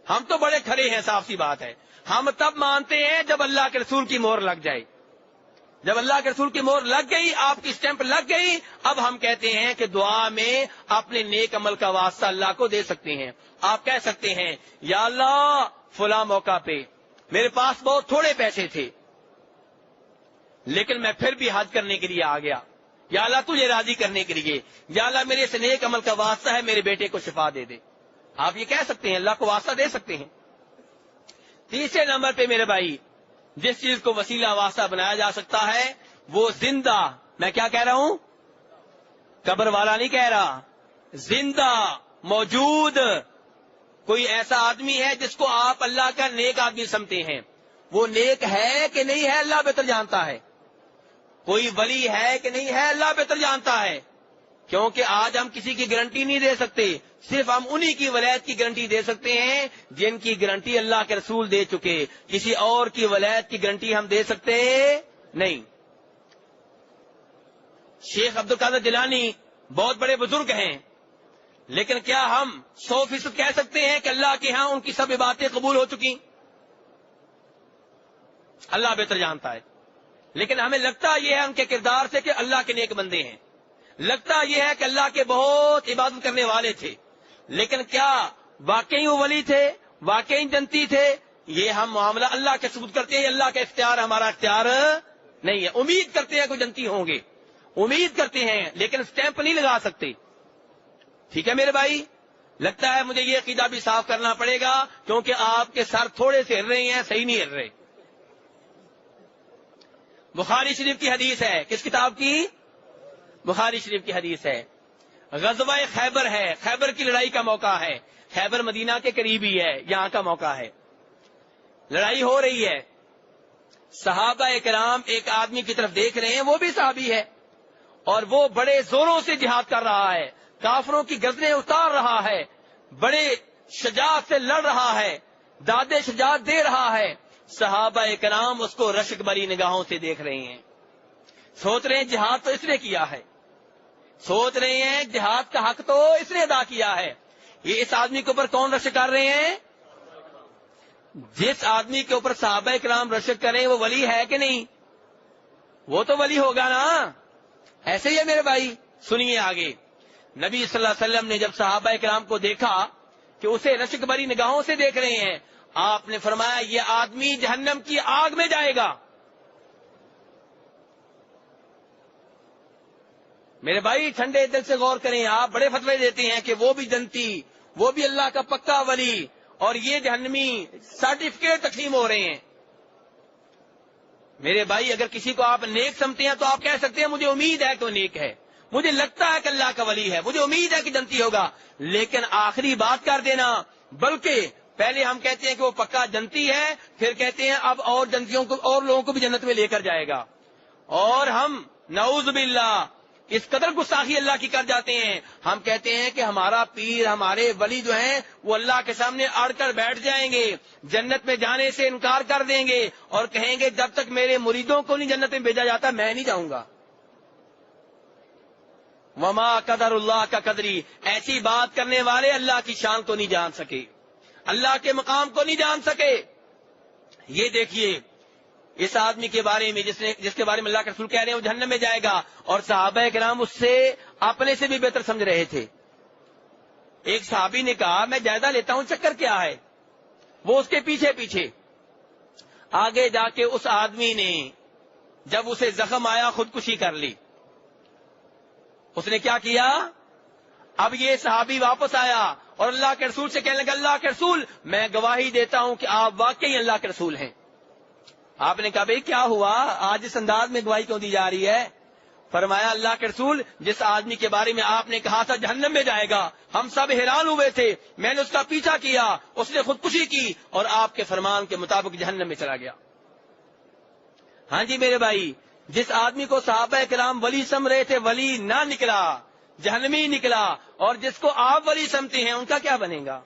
ہم تو بڑے کھڑے ہیں، صاف سی بات ہے. ہم تب مانتے ہیں جب اللہ کے رسول کی مہر لگ جائے. جب اللہ کے رسول کی مہر لگ گئی، آپ کی اسٹیمپ لگ گئی، اب ہم کہتے ہیں کہ دعا میں اپنے نیک عمل کا واسطہ اللہ کو دے سکتے ہیں. آپ کہہ سکتے ہیں یا اللہ فلاں موقع پہ میرے پاس بہت تھوڑے پیسے تھے لیکن میں پھر بھی حج کرنے کے لیے آ گیا، یا اللہ تجھے راضی کرنے کے لیے، یا اللہ میرے سے نیک عمل کا واسطہ ہے میرے بیٹے کو شفا دے دے. آپ یہ کہہ سکتے ہیں، اللہ کو واسطہ دے سکتے ہیں. تیسرے نمبر پہ میرے بھائی جس چیز کو وسیلہ واسطہ بنایا جا سکتا ہے وہ زندہ، میں کیا کہہ رہا ہوں؟ قبر والا نہیں کہہ رہا، زندہ موجود کوئی ایسا آدمی ہے جس کو آپ اللہ کا نیک آدمی سمجھتے ہیں. وہ نیک ہے کہ نہیں ہے اللہ بہتر جانتا ہے. کوئی ولی ہے کہ نہیں ہے اللہ بہتر جانتا ہے. کیونکہ آج ہم کسی کی گارنٹی نہیں دے سکتے، صرف ہم انہی کی ولایت کی گارنٹی دے سکتے ہیں جن کی گارنٹی اللہ کے رسول دے چکے. کسی اور کی ولایت کی گارنٹی ہم دے سکتے نہیں. شیخ عبد القادر جیلانی بہت بڑے بزرگ ہیں، لیکن کیا ہم 100% کہہ سکتے ہیں کہ اللہ کے ہاں ان کی سب باتیں قبول ہو چکی؟ اللہ بہتر جانتا ہے. لیکن ہمیں لگتا یہ ہے ان کے کردار سے کہ اللہ کے نیک بندے ہیں، لگتا یہ ہے کہ اللہ کے بہت عبادت کرنے والے تھے، لیکن کیا واقعی وہ ولی تھے، واقعی جنتی تھے؟ یہ ہم معاملہ اللہ کے ثبوت کرتے ہیں، اللہ کا اختیار ہمارا اختیار نہیں ہے. امید کرتے ہیں کوئی جنتی ہوں گے، امید کرتے ہیں لیکن اسٹیمپ نہیں لگا سکتے. ٹھیک ہے میرے بھائی، لگتا ہے مجھے یہ عقیدہ بھی صاف کرنا پڑے گا کیونکہ آپ کے سر تھوڑے سے ہل رہے ہیں، صحیح نہیں ہل رہے. بخاری شریف کی حدیث ہے، کس کتاب کی؟ بخاری شریف کی حدیث ہے. غزوہ خیبر ہے، خیبر کی لڑائی کا موقع ہے. خیبر مدینہ کے قریب ہی ہے، یہاں کا موقع ہے. لڑائی ہو رہی ہے، صحابہ کرام ایک آدمی کی طرف دیکھ رہے ہیں، وہ بھی صحابی ہے اور وہ بڑے زوروں سے جہاد کر رہا ہے، کافروں کی گردنیں اتار رہا ہے، بڑے شجاعت سے لڑ رہا ہے، داد شجاعت دے رہا ہے. صحابہ کرام اس کو رشک بری نگاہوں سے دیکھ رہے ہیں، سوچ رہے ہیں جہاد تو اس نے کیا ہے، سوچ رہے ہیں جہاد کا حق تو اس نے ادا کیا ہے. یہ اس آدمی کے اوپر کون رشک کر رہے ہیں؟ جس آدمی کے اوپر صحابہ کرام رشک کریں وہ ولی ہے کہ نہیں؟ وہ تو ولی ہوگا نا. ایسے ہی ہے میرے بھائی. سنیے آگے، نبی صلی اللہ علیہ وسلم نے جب صحابہ کرام کو دیکھا کہ اسے رشک بری نگاہوں سے دیکھ رہے ہیں، آپ نے فرمایا یہ آدمی جہنم کی آگ میں جائے گا. میرے بھائی ٹھنڈے دل سے غور کریں، آپ بڑے فتوے دیتے ہیں کہ وہ بھی جنتی، وہ بھی اللہ کا پکا ولی اور یہ جہنمی سرٹیفکیٹ تقسیم ہو رہے ہیں. میرے بھائی اگر کسی کو آپ نیک سمجھتے ہیں تو آپ کہہ سکتے ہیں مجھے امید ہے کہ وہ نیک ہے, مجھے لگتا ہے کہ اللہ کا ولی ہے, مجھے امید ہے کہ جنتی ہوگا. لیکن آخری بات کر دینا, بلکہ پہلے ہم کہتے ہیں کہ وہ پکا جنتی ہے, پھر کہتے ہیں اب اور جنتیوں کو اور لوگوں کو بھی جنت میں لے کر جائے گا. اور ہم نعوذ باللہ اس قدر گستاخی اللہ کی کر جاتے ہیں, ہم کہتے ہیں کہ ہمارا پیر, ہمارے ولی جو ہیں وہ اللہ کے سامنے اڑ کر بیٹھ جائیں گے, جنت میں جانے سے انکار کر دیں گے اور کہیں گے جب تک میرے مریدوں کو نہیں جنت میں بھیجا جاتا میں نہیں جاؤں گا. وما قدر اللہ کا قدری, ایسی بات کرنے والے اللہ کی شان کو نہیں جان سکے, اللہ کے مقام کو نہیں جان سکے. یہ دیکھیے اس آدمی کے بارے میں جس کے بارے میں اللہ کے رسول کہہ رہے ہیں وہ جہنم میں جائے گا, اور صحابہ کرام اس سے اپنے سے بھی بہتر سمجھ رہے تھے. ایک صحابی نے کہا میں جائزہ لیتا ہوں چکر کیا ہے, وہ اس کے پیچھے پیچھے آگے جا کے اس آدمی نے جب اسے زخم آیا خودکشی کر لی. اس نے کیا کیا, اب یہ صحابی واپس آیا اور اللہ کے رسول سے کہنے لگا اللہ کے رسول میں گواہی دیتا ہوں کہ آپ واقعی اللہ کے رسول ہیں. آپ نے کہا بھئی کیا ہوا, آج اس انداز میں گواہی کیوں دی جا رہی ہے؟ فرمایا اللہ کے رسول جس آدمی کے بارے میں آپ نے کہا تھا جہنم میں جائے گا, ہم سب حیران ہوئے تھے, میں نے اس کا پیچھا کیا, اس نے خودکشی کی اور آپ کے فرمان کے مطابق جہنم میں چلا گیا. ہاں جی میرے بھائی, جس آدمی کو صحابہ کرام ولی سمجھ رہے تھے ولی نہ نکلا, جہنمی نکلا, اور جس کو آپ ولی سمجھتے ہیں ان کا کیا بنے گا؟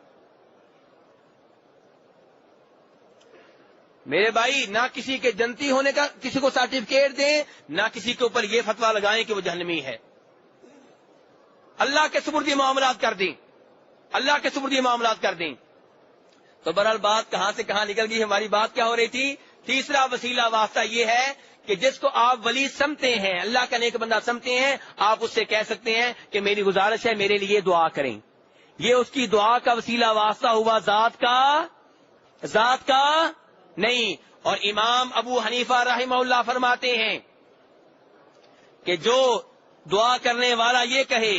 میرے بھائی نہ کسی کے جنتی ہونے کا کسی کو سرٹیفکیٹ دیں, نہ کسی کے اوپر یہ فتویٰ لگائیں کہ وہ جہنمی ہے. اللہ کے سپرد یہ معاملات کر دیں, اللہ کے سپرد یہ معاملات کر دیں. تو بہرحال بات کہاں سے کہاں نکل گئی, ہماری بات کیا ہو رہی تھی؟ تیسرا وسیلہ واسطہ یہ ہے کہ جس کو آپ ولی سمجھتے ہیں, اللہ کا نیک بندہ سمجھتے ہیں, آپ اس سے کہہ سکتے ہیں کہ میری گزارش ہے میرے لیے دعا کریں. یہ اس کی دعا کا وسیلہ واسطہ ہوا, ذات کا نہیں. اور امام ابو حنیفہ رحمہ اللہ فرماتے ہیں کہ جو دعا کرنے والا یہ کہے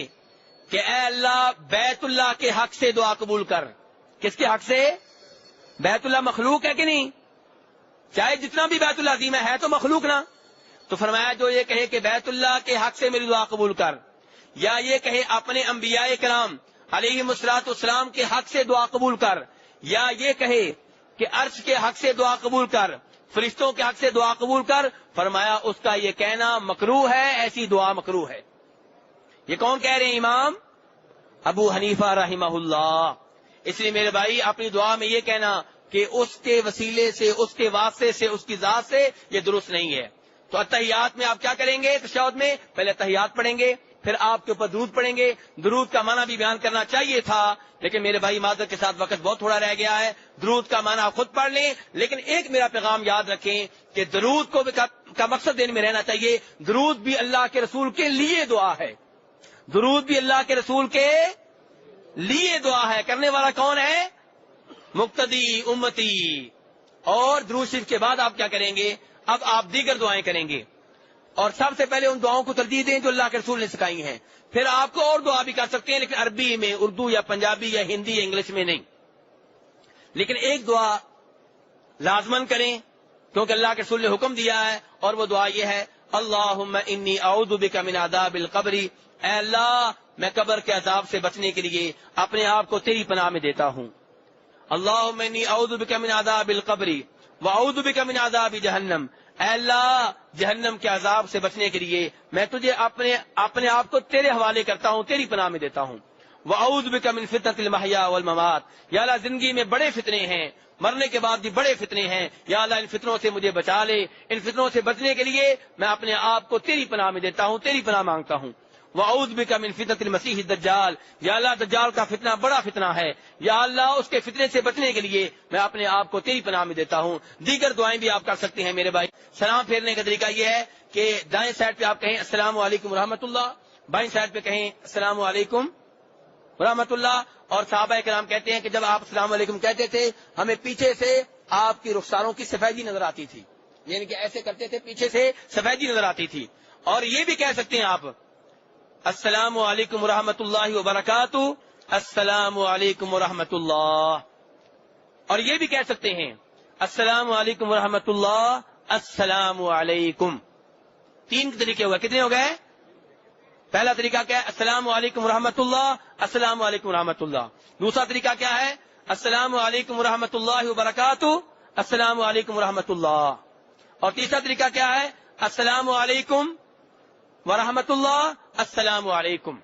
کہ اے اللہ بیت اللہ کے حق سے دعا قبول کر. کس کے حق سے؟ بیت اللہ مخلوق ہے کہ نہیں؟ چاہے جتنا بھی بیت اللہ عظیم ہے تو مخلوق نا. تو فرمایا جو یہ کہے کہ بیت اللہ کے حق سے میری دعا قبول کر, یا یہ کہے اپنے انبیاء کرام علیہم الصلوۃ والسلام کے حق سے دعا قبول کر, یا یہ کہے کہ عرش کے حق سے دعا قبول کر, فرشتوں کے حق سے دعا قبول کر, فرمایا اس کا یہ کہنا مکروہ ہے, ایسی دعا مکروہ ہے. یہ کون کہہ رہے ہیں؟ امام ابو حنیفہ رحمہ اللہ. اس لیے میرے بھائی اپنی دعا میں یہ کہنا کہ اس کے وسیلے سے, اس کے واسطے سے, اس کی ذات سے, یہ درست نہیں ہے. تو اتحیات میں آپ کیا کریں گے؟ تشہد میں پہلے اتحیات پڑھیں گے, پھر آپ کے اوپر درود پڑھیں گے. درود کا معنی بھی بیان کرنا چاہیے تھا, لیکن میرے بھائی معذرت کے ساتھ وقت بہت تھوڑا رہ گیا ہے. درود کا معنی آپ خود پڑھ لیں, لیکن ایک میرا پیغام یاد رکھیں کہ درود کا مقصد دین میں رہنا چاہیے. درود بھی اللہ کے رسول کے لیے دعا ہے, درود بھی اللہ کے رسول کے لیے دعا ہے. کرنے والا کون ہے؟ مقتدی امتی. اور درود شریف کے بعد آپ کیا کریں گے؟ اب آپ دیگر دعائیں کریں گے, اور سب سے پہلے ان دعاؤں کو ترجیح دیں جو اللہ کے رسول نے سکھائی ہیں. پھر آپ کو اور دعا بھی کر سکتے ہیں, لیکن عربی میں, اردو یا پنجابی یا ہندی یا انگلش میں نہیں. لیکن ایک دعا لازمن کریں کیونکہ اللہ کے رسول نے حکم دیا ہے, اور وہ دعا یہ ہے اللہم انی اعوذ بک من عذاب القبر, اے اللہ میں قبر کے عذاب سے بچنے کے لیے اپنے آپ کو تیری پناہ میں دیتا ہوں. اللہم انی اعوذ بک من عذاب القبر واعوذ بک من عذاب جہنم, اے اللہ جہنم کے عذاب سے بچنے کے لیے میں تجھے اپنے آپ کو تیرے حوالے کرتا ہوں, تیری پناہ میں دیتا ہوں. وَأَعُوذُ بِكَ مِنْ فِتْنَةِ الْمَحْيَا وَالْمَمَاتِ, یا اللہ زندگی میں بڑے فتنے ہیں, مرنے کے بعد بھی بڑے فتنے ہیں, یا اللہ ان فتنوں سے مجھے بچا لے. ان فتنوں سے بچنے کے لیے میں اپنے آپ کو تیری پناہ میں دیتا ہوں, تیری پناہ مانگتا ہوں. وَأَعُوذُ بِكَ مِنْ فِتْنَةِ الْمَسِيحِ الدَّجَّالِ, یا اللہ دجال کا فتنہ بڑا فتنہ ہے, یا اللہ اس کے فتنے سے بچنے کے لیے میں اپنے آپ کو تیری پناہ میں دیتا ہوں. دیگر دعائیں بھی آپ کر سکتے ہیں میرے بھائی. سلام پھیرنے کا طریقہ یہ ہے کہ دائیں سائڈ پہ آپ کہیں السلام علیکم ورحمۃ اللہ, بائیں سائڈ پہ کہیں السلام علیکم ورحمۃ اللہ. اور صحابہ کرام کہتے ہیں کہ جب آپ السلام علیکم کہتے تھے ہمیں پیچھے سے آپ کی رخساروں کی سفیدی نظر آتی تھی, یعنی کہ ایسے کرتے تھے پیچھے سے سفیدی نظر آتی تھی. اور یہ بھی کہہ سکتے ہیں آپ السلام علیکم ورحمۃ اللہ وبرکاتہ, السلام علیکم ورحمۃ اللہ. اور یہ بھی کہہ سکتے ہیں السلام علیکم ورحمۃ اللہ، السلام علیکم. 3 طریقے ہو گئے. کتنے ہو گئے؟ پہلا طریقہ کیا ہے؟ السلام علیکم ورحمۃ اللہ، السلام علیکم ورحمۃ اللہ. دوسرا طریقہ کیا ہے؟ السلام علیکم ورحمۃ اللہ وبرکاتہ، السلام علیکم ورحمۃ اللہ. اور تیسرا طریقہ کیا ہے؟ السلام علیکم ورحمۃ اللہ، السلام علیکم.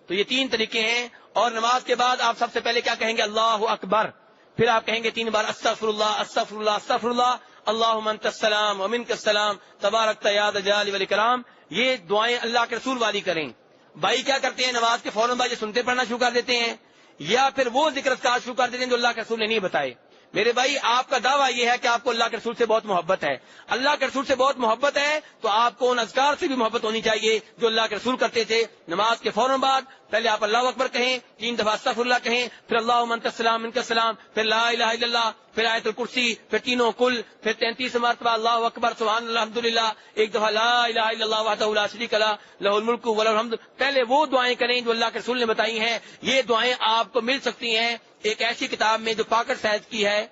تو یہ 3 طریقے ہیں. اور نماز کے بعد آپ سب سے پہلے کیا کہیں گے؟ اللہ اکبر. پھر آپ کہیں گے 3 بار استغفر اللہ استغفر اللہ استغفر اللہ، اللہم انت السلام ومنک السلام تبارکت یا ذا الجلال والاکرام. یہ دعائیں اللہ کے رسول والی کریں. بھائی کیا کرتے ہیں؟ نماز کے فوراً بعد یہ سنتے پڑھنا شروع کر دیتے ہیں، یا پھر وہ ذکر اذکار شروع کر دیتے ہیں جو اللہ کے رسول نے نہیں بتائے. میرے بھائی آپ کا دعویٰ یہ ہے کہ آپ کو اللہ کے رسول سے بہت محبت ہے. اللہ کے رسول سے بہت محبت ہے تو آپ کو ان اذکار سے بھی محبت ہونی چاہیے جو اللہ کے رسول کرتے تھے. نماز کے فوراً بعد پہلے آپ اللہ اکبر کہیں، 3 دفعہ استغفر اللہ کہیں، پھر اللہم انت السلام منک السلام، پھر لا الہ الا اللہ، پھر آیت الکرسی، پھر تینوں کل، پھر 33 مرتبہ اللہ اکبر سبحان اللہ الحمدللہ، 1 دفعہ لا الہ الا اللہ وحدہ لا شریک لہ لہ الملک ولہ الحمد. پہلے وہ دعائیں کریں جو اللہ کے رسول نے بتائی ہیں. یہ دعائیں آپ کو مل سکتی ہیں ایک ایسی کتاب میں جو پاکٹ سائز کی ہے،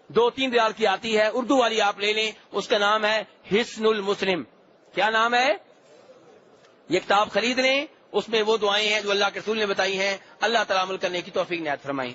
2-3 ریال کی آتی ہے، اردو والی آپ لے لیں، اس کا نام ہے حصن المسلم. کیا نام ہے؟ یہ کتاب خرید لیں، اس میں وہ دعائیں ہیں جو اللہ کے رسول نے بتائی ہیں. اللہ تعالیٰ عمل کرنے کی توفیق عنایت فرمائیں.